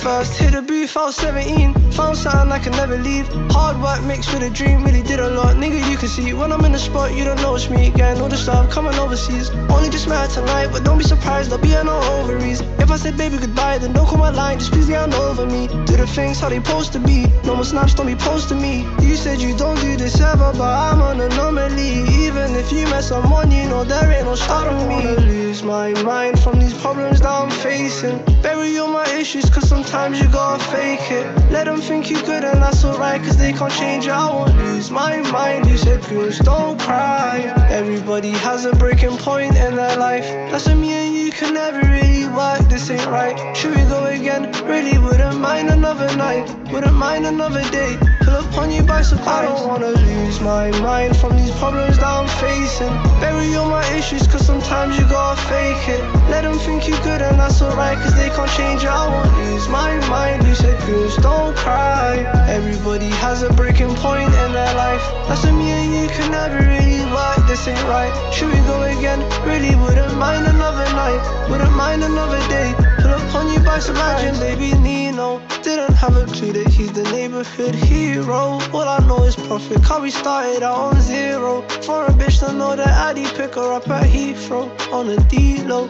First hit the booth, I was 17. Found something I could never leave. Hard work mixed with a dream, really did a lot. Nigga, you can see when I'm in the spot, you don't know it's me. Getting all the stuff coming overseas. Only just met tonight, but don't be surprised, I'll be no ovaries. If I said baby goodbye, then don't call my line, just please get over me. Do the things how they supposed to be. No more snaps, don't be posting me. You said you don't do this ever, but I'm an anomaly. Even if you met someone, you know there ain't no stopping me. I wanna lose my mind from these problems that I'm facing. Bury all my issues, cause sometimes you gotta fake it. Let them think you good and that's alright, cause they can't change it. I won't lose my mind. You said girls don't cry. Everybody has a breaking point in their life. That's a me and you can never really work, this ain't right. Should we go again? Really wouldn't mind another night. Wouldn't mind another day. Pull up on you by surprise. I don't wanna lose my mind from these problems that I'm facing. Bury all my issues, cause sometimes you gotta fake it. Let them think you good and that's alright, cause they can't change it. I won't lose my my mind. You said girls don't cry. Everybody has a breaking point in their life. That's me and you can never really work. This ain't right. Should we go again? Really wouldn't mind another night. Wouldn't mind another day. Pull up on you by some imagine, baby Nino. Didn't have a clue that he's the neighborhood hero. All I know is profit. How we started out on zero. For a bitch to know that Addy pick her up at Heathrow on a D-Lo.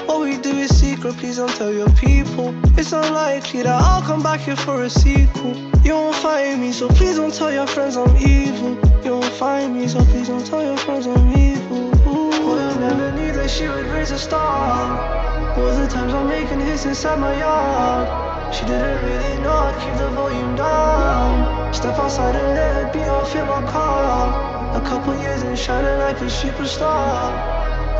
All we do is secret, please don't tell your people. It's unlikely that I'll come back here for a sequel. You won't find me, so please don't tell your friends I'm evil. You won't find me, so please don't tell your friends I'm evil. Well, I never knew that she would raise a star. All the times I'm making hits inside my yard. She didn't really know I'd keep the volume down. Step outside and let her beat off in my car. A couple years and shining like a superstar.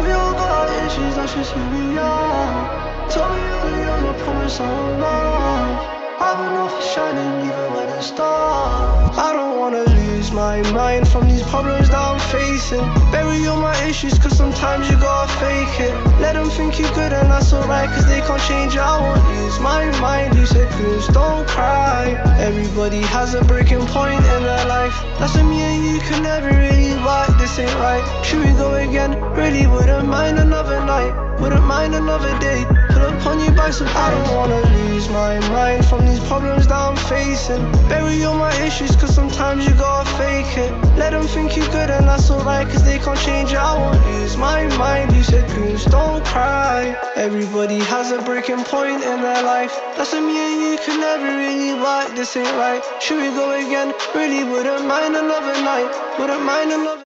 We all got our issues, that's just who we are. Tell me all the years, I promise I won't love. I've been off for shining even when it's dark. I don't wanna lose my mind from these problems that I'm facing. Bury all my issues cause sometimes you gotta fake it. Let them think you good and that's alright cause they can't change it. I won't lose my mind. You said girls don't cry. Everybody has a breaking point in their life. That's me and you can never really work. This ain't right. Should we go again? Really wouldn't mind another night. Wouldn't mind another day. Pull up on you by surprise. I don't wanna lose my mind from these problems that I'm facing. Bury all my issues cause sometimes you gotta fake it. Let them think you good and that's alright cause they can't change it. I won't lose my mind. You said girls don't cry. Everybody has a breaking point in their life. That's me and you can never really work. This ain't right. Should we go again? Really wouldn't mind another night. Wouldn't mind another.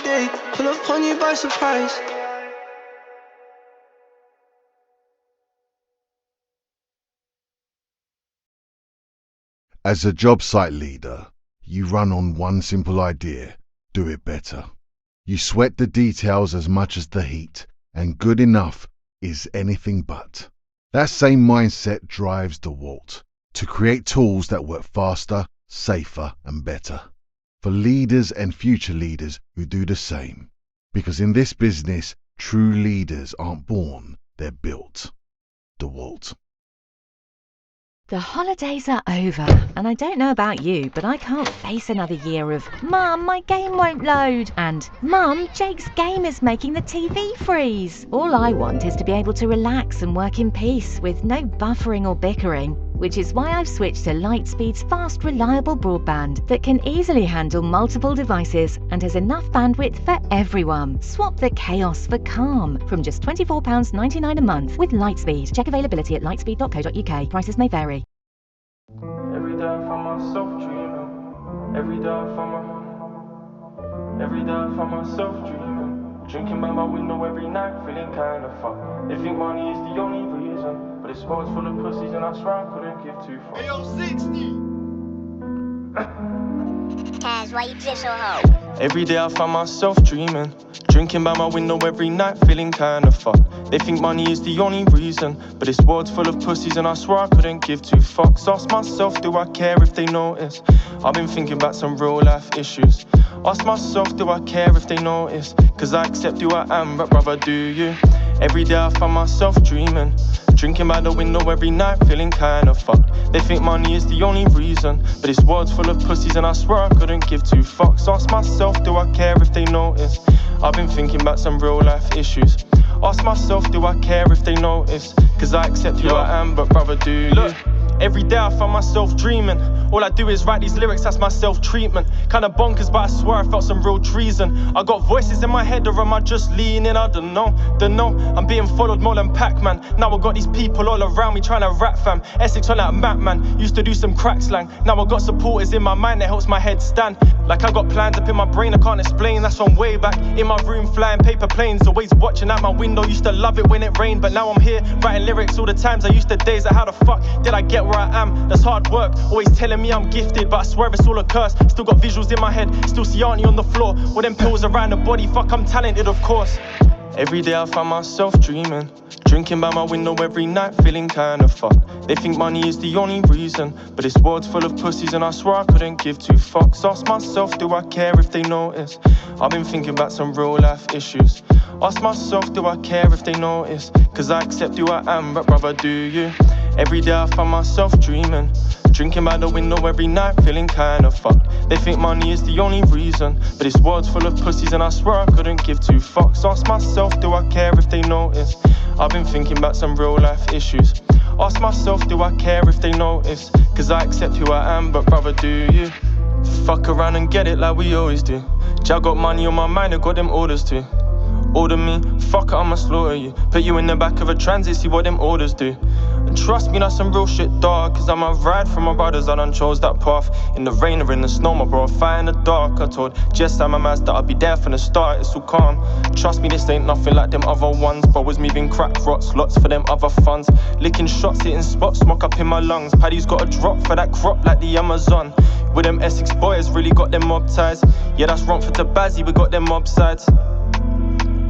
Day, pull up on you by surprise. As a job site leader, you run on one simple idea: do it better. You sweat the details as much as the heat, and good enough is anything but. That same mindset drives DeWalt to create tools that work faster, safer, and better. For leaders and future leaders who do the same. Because in this business, true leaders aren't born, they're built. DeWalt. The holidays are over, and I don't know about you, but I can't face another year of "Mum, my game won't load," and "Mum, Jake's game is making the TV freeze." All I want is to be able to relax and work in peace with no buffering or bickering, which is why I've switched to Lightspeed's fast, reliable broadband that can easily handle multiple devices and has enough bandwidth for everyone. Swap the chaos for calm from just £24.99 a month with Lightspeed. Check availability at lightspeed.co.uk. Prices may vary. Every day I find myself dreaming. Every day I find myself dreaming. Drinking by my window every night, feeling kinda fucked. They think money is the only reason, but it's world's full of pussies and I swear I couldn't give two fucks. Hey, yo, 60! Kaz, why you dress so hard? Every day I find myself dreaming. Drinking by my window every night, feeling kinda fucked. They think money is the only reason, but this world's full of pussies and I swear I couldn't give two fucks. Ask myself, do I care if they notice? I've been thinking about some real life issues. Ask myself, do I care if they notice? Cause I accept who I am, but brother, do you? Every day I find myself dreaming. Drinking by the window every night, feeling kinda fucked. They think money is the only reason, but this world's full of pussies and I swear I couldn't give two fucks. Ask myself, do I care if they notice? I've been thinking about some real life issues. Ask myself, do I care if they notice? Cause I accept who I am, but brother, do you? Look, every day I find myself dreaming. All I do is write these lyrics, that's my self-treatment. Kinda bonkers, but I swear I felt some real treason. I got voices in my head, or am I just leaning? I don't know. I'm being followed more than Pac-Man. Now I got these people all around me trying to rap, fam. Essex on that map, man. Used to do some crack slang. Now I got supporters in my mind that helps my head stand. Like I got plans up in my brain I can't explain. That's from way back in my room, flying paper planes. Always watching out my window, used to love it when it rained. But now I'm here, writing lyrics all the times I used to days. Like how the fuck did I get where I am? That's hard work, always telling me I'm gifted, but I swear it's all a curse. Still got visuals in my head, still see auntie on the floor with them pills around the body. Fuck, I'm talented, of course. Every day I find myself dreaming. Drinking by my window every night, feeling kinda fucked. They think money is the only reason, but this world's full of pussies and I swear I couldn't give two fucks. Ask myself, do I care if they notice? I've been thinking about some real life issues. Ask myself, do I care if they notice? Cause I accept who I am, but brother, do you? Every day I find myself dreaming. Drinking by the window every night, feeling kinda fucked. They think money is the only reason, but this world's full of pussies and I swear I couldn't give two fucks. Ask myself, do I care if they notice? I've been thinking about some real life issues. Ask myself, do I care if they notice? Cause I accept who I am, but brother, do you? Fuck around and get it like we always do. Jah got money on my mind, I got them orders too. Order me, fuck it, I'ma slaughter you. Put you in the back of a transit, see what them orders do. And trust me, that's some real shit, dog. Cause I'm a ride from my brothers, I done chose that path. In the rain or in the snow, my bro, fire in the dark. I told Jess and my mans that I'll be there from the start, it's all calm. Trust me, this ain't nothing like them other ones. But was moving crack rots, lots for them other funds. Licking shots, hitting spots, smoke up in my lungs. Paddy's got a drop for that crop like the Amazon. With them Essex boys, really got them mob ties. Yeah, that's Romford to Bazzy, we got them mob sides.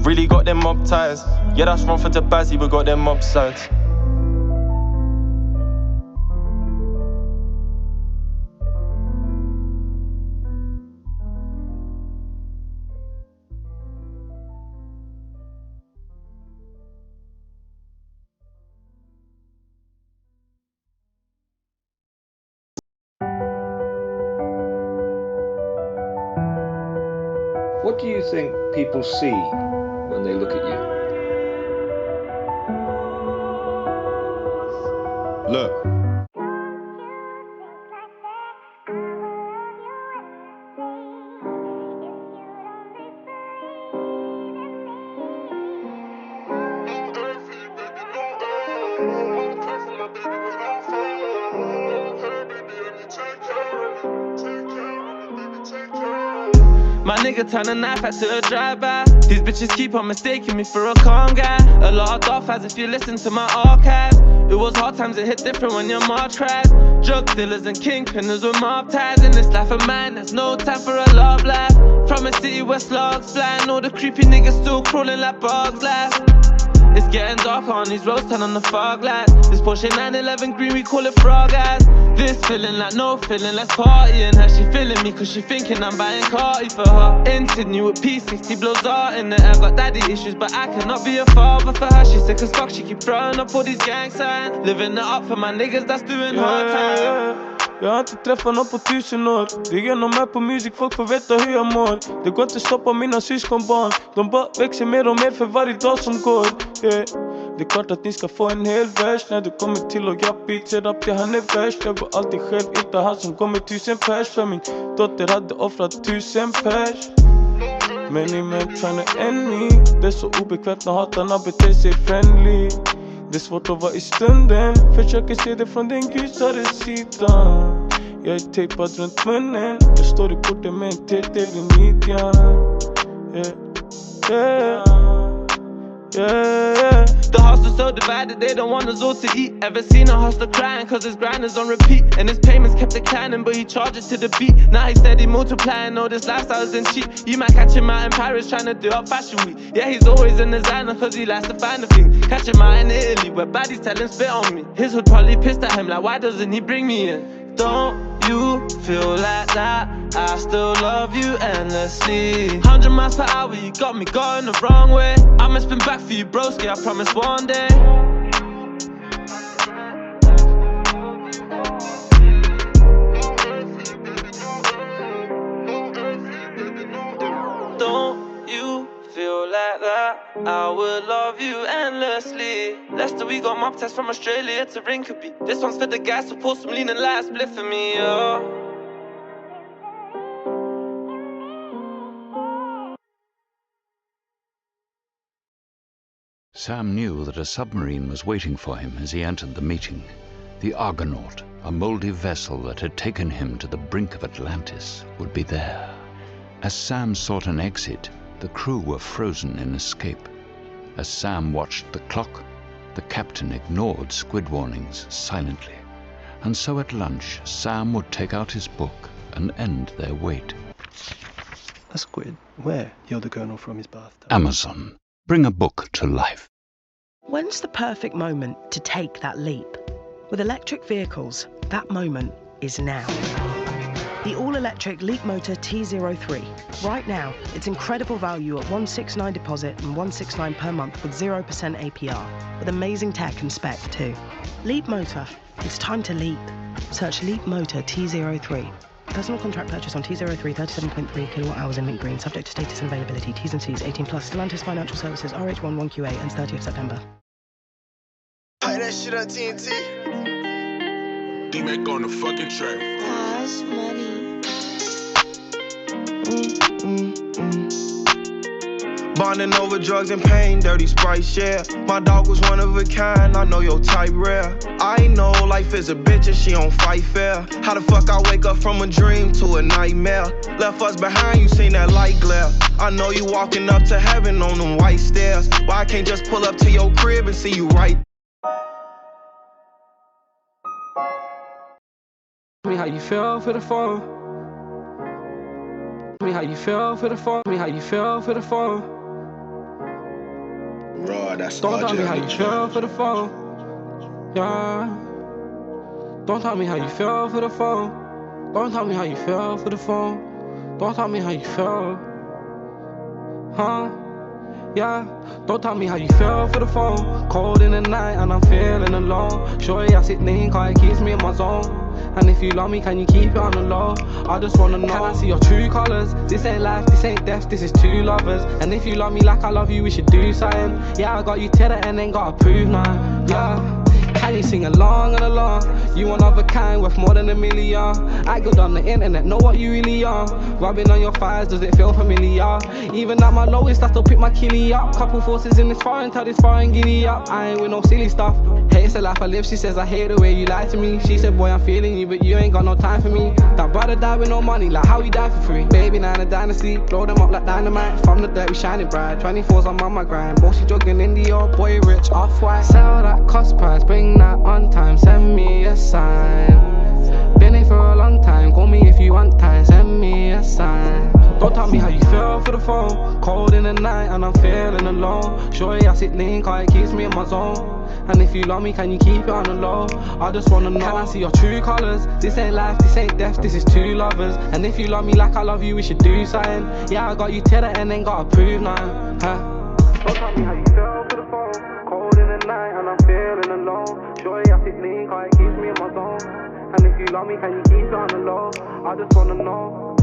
Really got them mob ties. Yeah, that's Romford to Bazzy, we got them mob sides. What do you think people see when they look at you? Look. My nigga turn a knife out to a drive-by. These bitches keep on mistaking me for a calm guy. A lot of doff as if you listen to my archive. It was hard times, it hit different when you're more trash. Drug dealers and kingpinners with mob ties. In this life of mine, there's no time for a love life. From a city where slugs flying, all the creepy niggas still crawling like bugs life. It's getting darker on these roads, turn on the fog lights. This Porsche 911 green, we call it frog eyes. This feeling like no feeling, let's party in her. She feeling me cause she thinking I'm buying Carti for her. In Sydney with P60 blows out in the air. Got daddy issues but I cannot be a father for her. She sick as fuck, she keep throwing up all these gang signs. Living it up for my niggas that's doing hard time. Jag har inte träffat någon på 1000 år. Det är genom mig på musik, folk får veta hur jag mår. Det går inte att stoppa mina syskonbarn. De bara växer mer och mer för varje dag som går. Yeah. Det är klart att ni ska få en hel vers. När du kommer till och jag beatser upp till han är värst. Jag går alltid själv, inte han som kommer 1000 pers. För min dotter hade offrat 1000 pers. Many men tryna end me. Det är så obekvämt när hatarna beter sig friendly. Det är svårt att vara i stunden. Försöker se det från den ljusare sidan. Jag är tejpad runt munnen. Jag står i porten med en TT vid midjan. Yeah, yeah, yeah. The hustlers so divided, they don't want us all to eat. Ever seen a hustler crying cause his grind is on repeat. And his payments kept declining but he charges to the beat. Now he's steady multiplying, all this lifestyle isn't cheap. You might catch him out in Paris trying to do up fashion week. Yeah, he's always in designer cause he likes to find the thing. Catch him out in Italy where baddies tell him spit on me. His hood probably pissed at him like why doesn't he bring me in? Don't you feel like that? I still love you endlessly. 100 miles per hour, you got me going the wrong way. I'ma spin back for you, broski, I promise one day. Don't you feel like that? I would love you endlessly. Lester, we got mob tests from Australia to Rinkeby. This one's for the guys, so pour some lean and light split for me, yo. Sam knew that a submarine was waiting for him as he entered the meeting. The Argonaut, a mouldy vessel that had taken him to the brink of Atlantis, would be there. As Sam sought an exit, the crew were frozen in escape. As Sam watched the clock, the captain ignored squid warnings silently. And so at lunch, Sam would take out his book and end their wait. A squid? Where? You're the colonel from his bathtub. Amazon. Bring a book to life. When's the perfect moment to take that leap? With electric vehicles, that moment is now. The all-electric Leap Motor T03. Right now, it's incredible value at 169 deposit and 169 per month with 0% APR, with amazing tech and spec too. Leap Motor, it's time to leap. Search Leap Motor T03. Personal contract purchase on T03 37.3 kilowatt hours in mint green, subject to status and availability. T's and C's 18+. Stellantis Financial Services RH1 1QA ends 30th September. Play that shit on TNT. D-Mac on the fucking track. Cash money. Bonding over drugs and pain, dirty Sprite, yeah. My dog was one of a kind, I know your type rare. I know life is a bitch and she don't fight fair. How the fuck I wake up from a dream to a nightmare? Left us behind, you seen that light glare. I know you walking up to heaven on them white stairs. Why I can't just pull up to your crib and see you right? Me how you feel for the phone. Me how you feel for the phone. Me how you feel for the phone. Raw, that's Don't tell me how you feel for the phone. Yeah. Don't tell me how you feel for the phone. Don't tell me how you feel for the phone. Don't tell me how you feel. Huh? Yeah. Don't tell me how you feel for the phone. Cold in the night and I'm feeling alone. Sure, I sit neat, cause it keeps me in my zone. And if you love me, can you keep it on the low? I just wanna know, can I see your true colours? This ain't life, this ain't death, this is two lovers. And if you love me like I love you, we should do something. Yeah, I got you to the end, ain't gotta prove now. Yeah. Can you sing along and along? You one of a kind, worth more than $1 million. I go down the internet, know what you really are. Rubbing on your thighs, does it feel familiar? Even at my lowest, I still pick my killie up. Couple forces in this foreign, tell this foreign giddy up. I ain't with no silly stuff. Hey, it's the life I live, she says I hate the way you lie to me. She said, boy, I'm feeling you, but you ain't got no time for me. That brother died with no money, like how he died for free. Baby, now in a dynasty, blow them up like dynamite. From the dirt, we shining bright. 24's I'm on my grind. Bossy jogging in the old boy rich, off-white. Sell that cost price, bring that on time, send me a sign. Been here for a long time, call me if you want time, send me a sign. Don't tell me how you feel for the phone. Cold in the night and I'm feeling alone. Sure, I sit lean, cause it keeps me in my zone. And if you love me, can you keep it on the low? I just wanna know, can I see your true colours? This ain't life, this ain't death, this is two lovers. And if you love me like I love you, we should do something. Yeah, I got you to the end, ain't gotta prove nothing, huh? Don't tell me how you feel for the phone. Cold in the night and I'm feeling alone. Sure, I sit lean, cause it keeps me in my zone. And if you love me, can you keep it on the low? I just wanna know.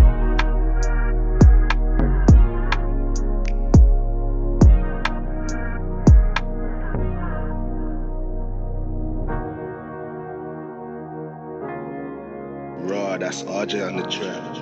Raw, that's RJ on the track.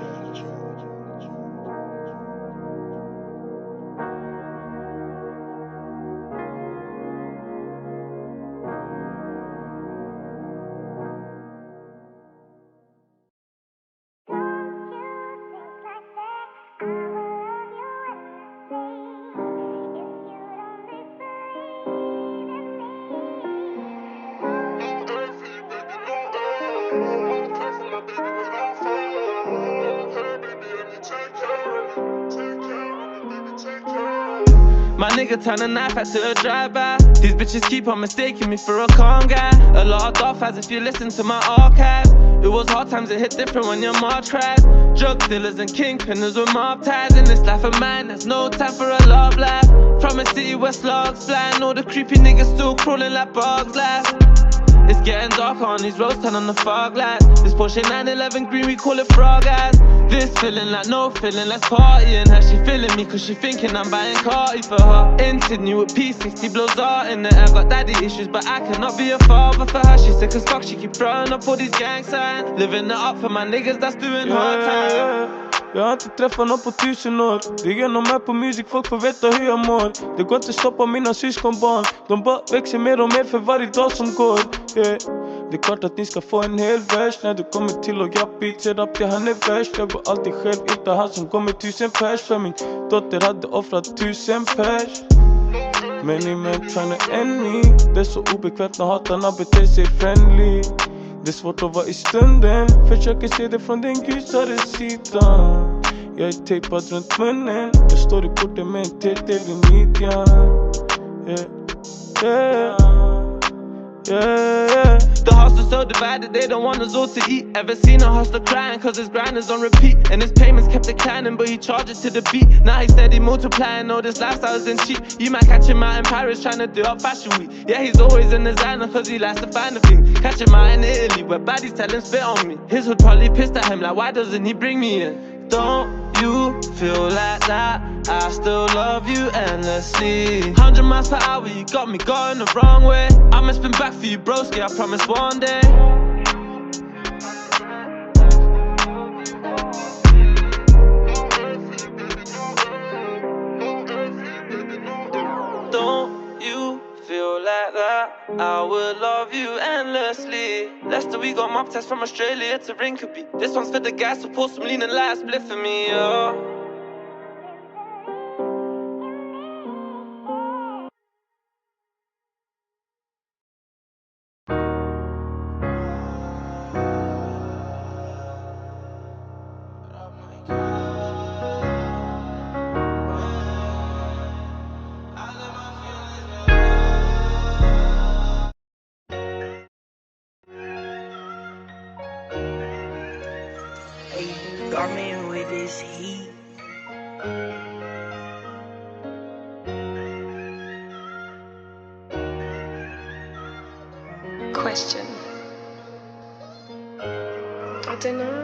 My nigga turn a knife out to a drive-by. These bitches keep on mistaking me for a calm guy. A lot of doff as if you listen to my archives. It was hard times, it hit different when you're more tried. Drug dealers and kingpinners with mob ties. In this life of mine, there's no time for a love life. From a city where slugs flying, all the creepy niggas still crawling like bugs life. It's getting darker on these roads, turn on the fog lights. This Porsche 911 green, we call it frog eyes. This feeling like no feeling, let's party. And her, she feeling me cause she thinking I'm buying Carti for her. In Sydney with P60 blows out in the air. Got daddy issues but I cannot be a father for her. She sick as fuck, she keep throwing up all these gang signs. Living it up for my niggas that's doing hard time. Jag har inte träffat någon på 1000 år. Det är genom mig på musik, folk får veta hur jag mår. Det går inte stoppa mina syskonbarn. De bara växer mer och mer för varje dag som går, yeah. Det är klart att ni ska få en hel vers. När du kommer till och jag beatser upp, ja han är värst. Jag går alltid själv, inte han som kommer 1000 pers. För min dotter hade offrat 1000 pers. Many men tryna end me. Det är så obekvämt när hatarna beter sig friendly. Det är svårt att vara i stunden. Försöker se det från den ljusare sidan. Jag är tejpad runt munnen. Jag står i korten med en TT vid midjan. Yeah, yeah, yeah. The hustle's so divided, they don't want us all to eat. Ever seen a hustler crying cause his grind is on repeat. And his payments kept declining but he charges to the beat. Now he's steady multiplying, all this lifestyle isn't cheap. You might catch him out in Paris trying to do up fashion week. Yeah, he's always in designer cause he likes to find a thing. Catch him out in Italy where baddies tell him spit on me. His hood probably pissed at him like why doesn't he bring me in? Don't you feel like that? I still love you endlessly. 100 miles per hour, you got me going the wrong way. I'ma spin back for you, broski, I promise one day. Don't you feel like that? I would love you endlessly. Lester, we got mob tests from Australia to Rinkeby. This one's for the guys who pour some lean and light split for me, yo. Got me with this heat. Question. I don't know.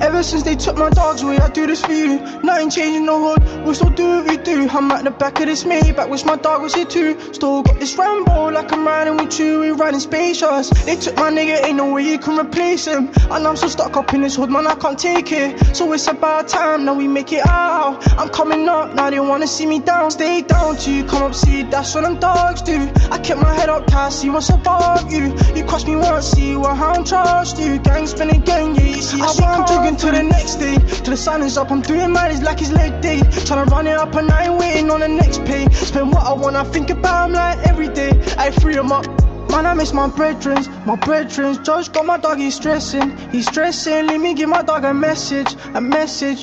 Ever since they took my dogs away, I do this for you. Nothing changing the hood, we still do what we do. I'm at the back of this Maybach, wish my dog was here too. Still got this Rambo, like I'm riding with you, we riding spacious. They took my nigga, ain't no way you can replace him. And I'm so stuck up in this hood, man, I can't take it. So it's about time, now we make it out. I'm coming up, now they wanna see me down. Stay down till you come up, see, that's what them dogs do. I kept my head up, can't see what's above you. You cross me once, see what how I'm trust you. Gang spinning gang, yeah, you see how I'm jogging to the next day. Till the sun is up, I'm doing mine, it's like it's leg day. Tryna run it up and I ain't waiting on the next pay. Spend what I want, I think about, I'm like every day. I free 'em up. Man, I miss my brethrens. Josh got my dog, he's stressing. Let me give my dog a message.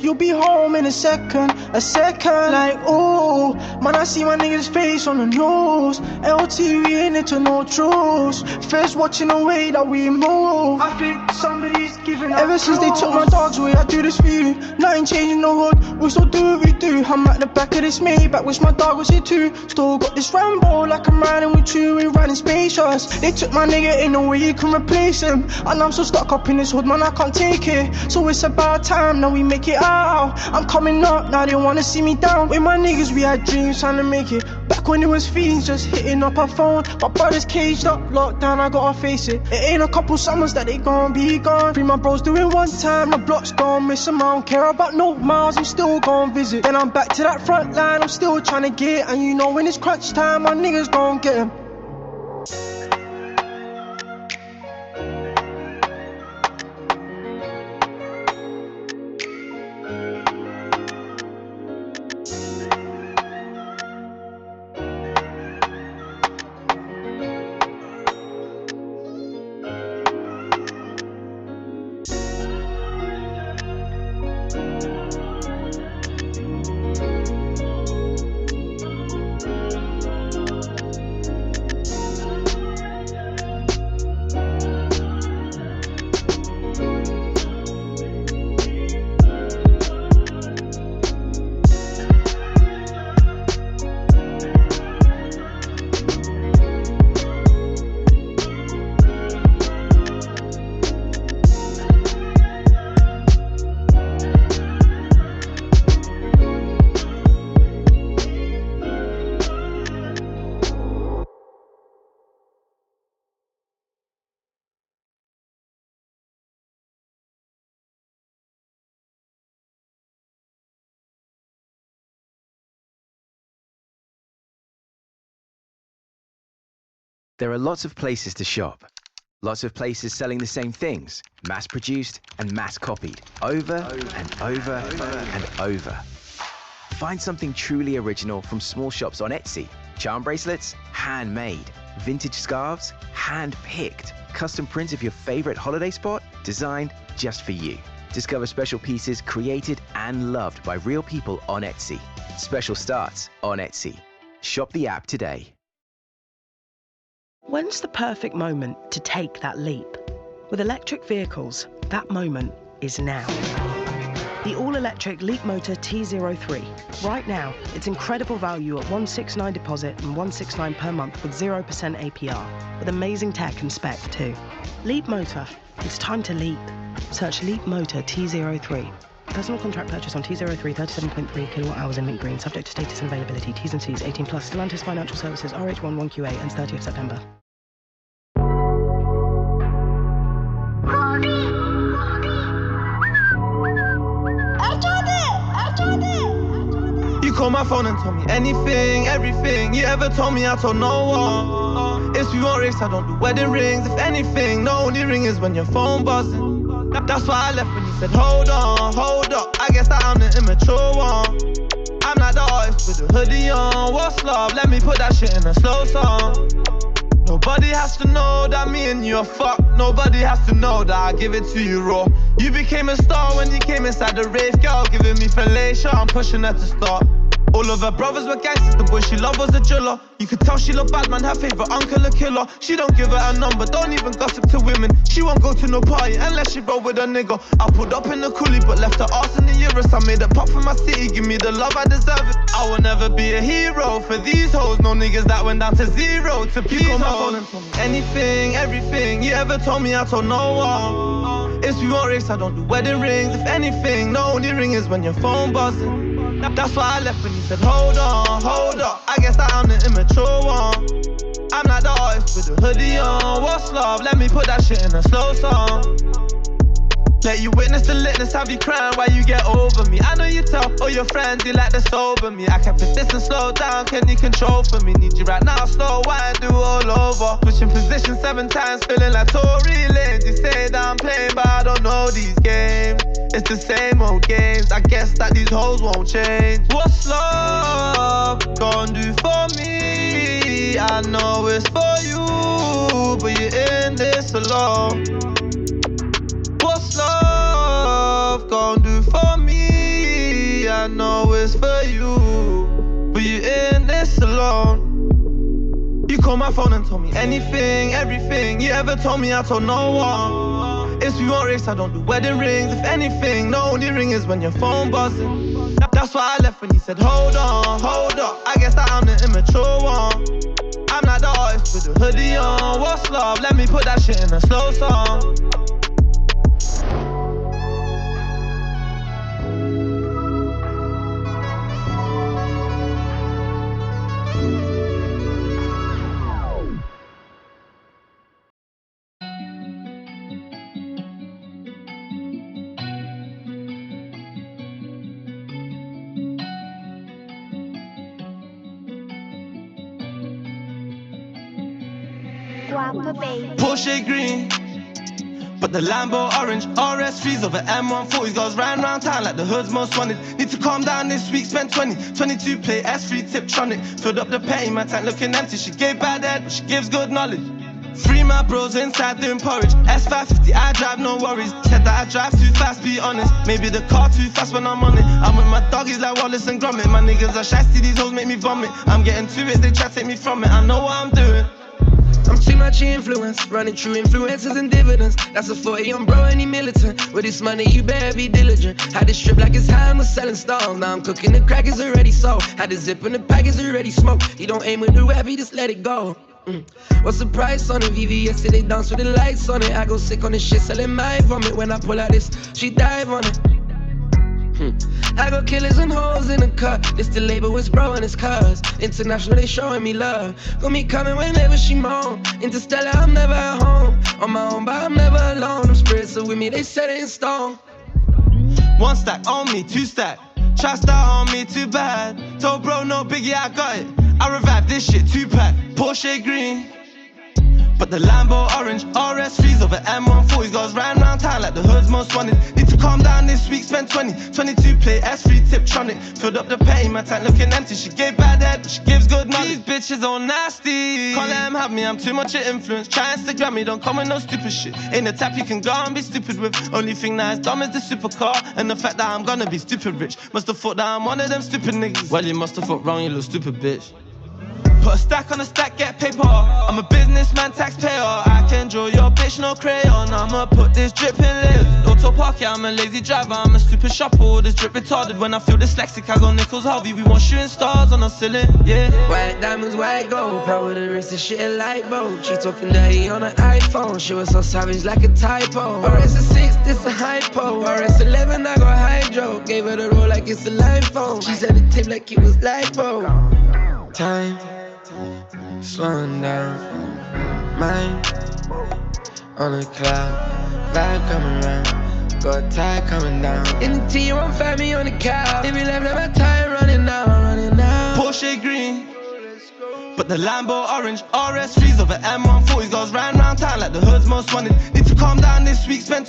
You'll be home in a second. Like, oh, man, I see my nigga's face on the news. LTV ain't into no truths. First watching the way that we move. I think somebody's giving up. Ever since they took my dogs away, I do this for you. Nothing changing the hood, we still do what we do. I'm at the back of this Maybach, wish my dog was here too. Still got this Rambo, like I'm riding with you, we riding spacious. They took my nigga, ain't no way you can replace him. And I'm so stuck up in this hood, man, I can't take it. So it's about time, now we make it out. I'm coming up, now they wanna see me down. With my niggas, we had dreams trying to make it. Back when it was fiends, just hitting up our phone. My brother's caged up, locked down, I gotta face it. It ain't a couple summers that they gon' be gone. Free my bros doing one time, the block's gon' miss them. I don't care about no miles, I'm still gon' visit. Then I'm back to that front line, I'm still trying to get. And you know when it's crunch time, my niggas gon' get them. There are lots of places to shop. Lots of places selling the same things, mass-produced and mass-copied, over and over and over. Find something truly original from small shops on Etsy. Charm bracelets, handmade. Vintage scarves, hand-picked. Custom prints of your favorite holiday spot, designed just for you. Discover special pieces created and loved by real people on Etsy. Special starts on Etsy. Shop the app today. When's the perfect moment to take that leap? With electric vehicles, that moment is now. The all-electric Leap Motor T03. Right now, it's incredible value at 169 deposit and 169 per month with 0% APR, with amazing tech and spec too. Leap Motor, it's time to leap. Search Leap Motor T03. Personal contract purchase on T03 37.3 kilowatt hours in mint green, subject to status and availability. T's and C's 18+. Stellantis Financial Services RH1 1QA ends 30th September. You called my phone and told me anything, everything you ever told me, I told no one. If we won't race, I don't do wedding rings. If anything, the only ring is when your phone buzzing. That's why I left when you said hold on, hold up. I guess that I'm the immature one. I'm like the artist with the hoodie on. What's love? Let me put that shit in a slow song. Nobody has to know that me and you are fucked. Nobody has to know that I give it to you raw. You became a star when you came inside the rave. Girl giving me fellatio, I'm pushing her to stop. All of her brothers were gangsters, the boy she loved was a driller. You could tell she loved bad man, her favourite uncle a killer. She don't give her a number, don't even gossip to women. She won't go to no party unless she roll with a nigga. I pulled up in the coolie but left her ass in the Urus. I made a pop for my city, give me the love I deserve it. I will never be a hero for these hoes. No niggas that went down to zero to please hoes. Anything, everything you ever told me, I told no one. If we won't race, I don't do wedding rings. If anything, the only ring is when your phone buzzing. That's why I left when you said, hold on, hold up. I guess that I'm the immature one. I'm like the artist with the hoodie on. What's love? Let me put that shit in a slow song. Let you witness the litness, have you crying while you get over me. I know you tell all your friends you like to sober me. I can persist and slow down, can you control for me? Need you right now, slow wine, do all over. Pushing position 7 times, feeling like Tory Lanez. You say that I'm playing, but I don't know these games. It's the same old games, I guess that these hoes won't change. What's love gonna do for me? I know it's for you, but you're in this alone. What's love gonna do for me? I know it's for you, but you're in this alone. You called my phone and told me anything, everything you ever told me, I told no one. If we won't race, I don't do wedding rings. If anything, the only ring is when your phone buzzing. That's why I left when you said, hold on, hold up. I guess that I'm the immature one. I'm like the artist with the hoodie on. What's love? Let me put that shit in a slow song. Porsche green, but the Lambo orange. RS3s over M140s goes round town like the hood's most wanted. Need to calm down this week, spent 22 play S3 Tiptronic. Filled up the petty, my tank looking empty. She gave bad head, but she gives good knowledge. Free my bros inside doing porridge. S550, I drive no worries. Said that I drive too fast, be honest. Maybe the car too fast when I'm on it. I'm with my doggies like Wallace and Gromit. My niggas are shasty, these hoes make me vomit. I'm getting to it, they try to take me from it. I know what I'm doing. I'm too much influence, running through influences and dividends. That's a 40 on bro, any militant. With this money, you better be diligent. Had this strip like it's hand was selling stones. Now I'm cooking the crack, it's already sold. Had the zip in the pack, it's already smoked. You don't aim with the web, you just let it go. What's the price on it? VVS, they dance with the lights on it. I go sick on this shit, selling my vomit. When I pull out this, she dive on it. I got killers and hoes in the cut. This the label with bro and his cuz. International, they showing me love. Got me coming whenever she moan. Interstellar, I'm never at home. On my own, but I'm never alone. Them spirits are with me, they set it in stone. 1 stack on me, 2 stack. Try start on me, too bad. Told bro, no biggie, I got it. I revived this shit, 2-pack. Porsche green, but the Lambo orange. RS3s over M140s goes round town like the hood's most wanted. Need to calm down this week, spent 22 play S3 Tiptronic. Filled up the petty, my tank looking empty. She gave bad head, but she gives good knowledge. These bitches all nasty, can't let them have me, I'm too much of influence. Try Instagram me, don't come with no stupid shit. Ain't a tap you can go and be stupid with. Only thing that is dumb is the supercar, and the fact that I'm gonna be stupid rich. Must've thought that I'm one of them stupid niggas. Well, you must've thought wrong, you little stupid bitch. Put a stack on a stack, get paper. I'm a businessman, taxpayer. I can draw your bitch, no crayon. I'ma put this drip in layers. Auto park, yeah, I'm a lazy driver. I'm a stupid shopper, this drip retarded. When I feel dyslexic, I go Nichols Harvey. We want shooting stars on the ceiling, yeah. White diamonds, white gold. Power the wrist, this shit like bold. She talking dirty on an iPhone. She was so savage like a typo. RS6, this a hypo. RS11, I got hydro. Gave her the roll like it's a live phone. She said the tape like it was lipo. Time slowing down, mind on a cloud, vibe coming round, got a tide coming down. In the T, I'm family on the couch. If we left, let my tire running now, Porsche green, but the Lambo orange. RS3s over M140s goes round town like the hood's most wanted. Need to calm down this week, spent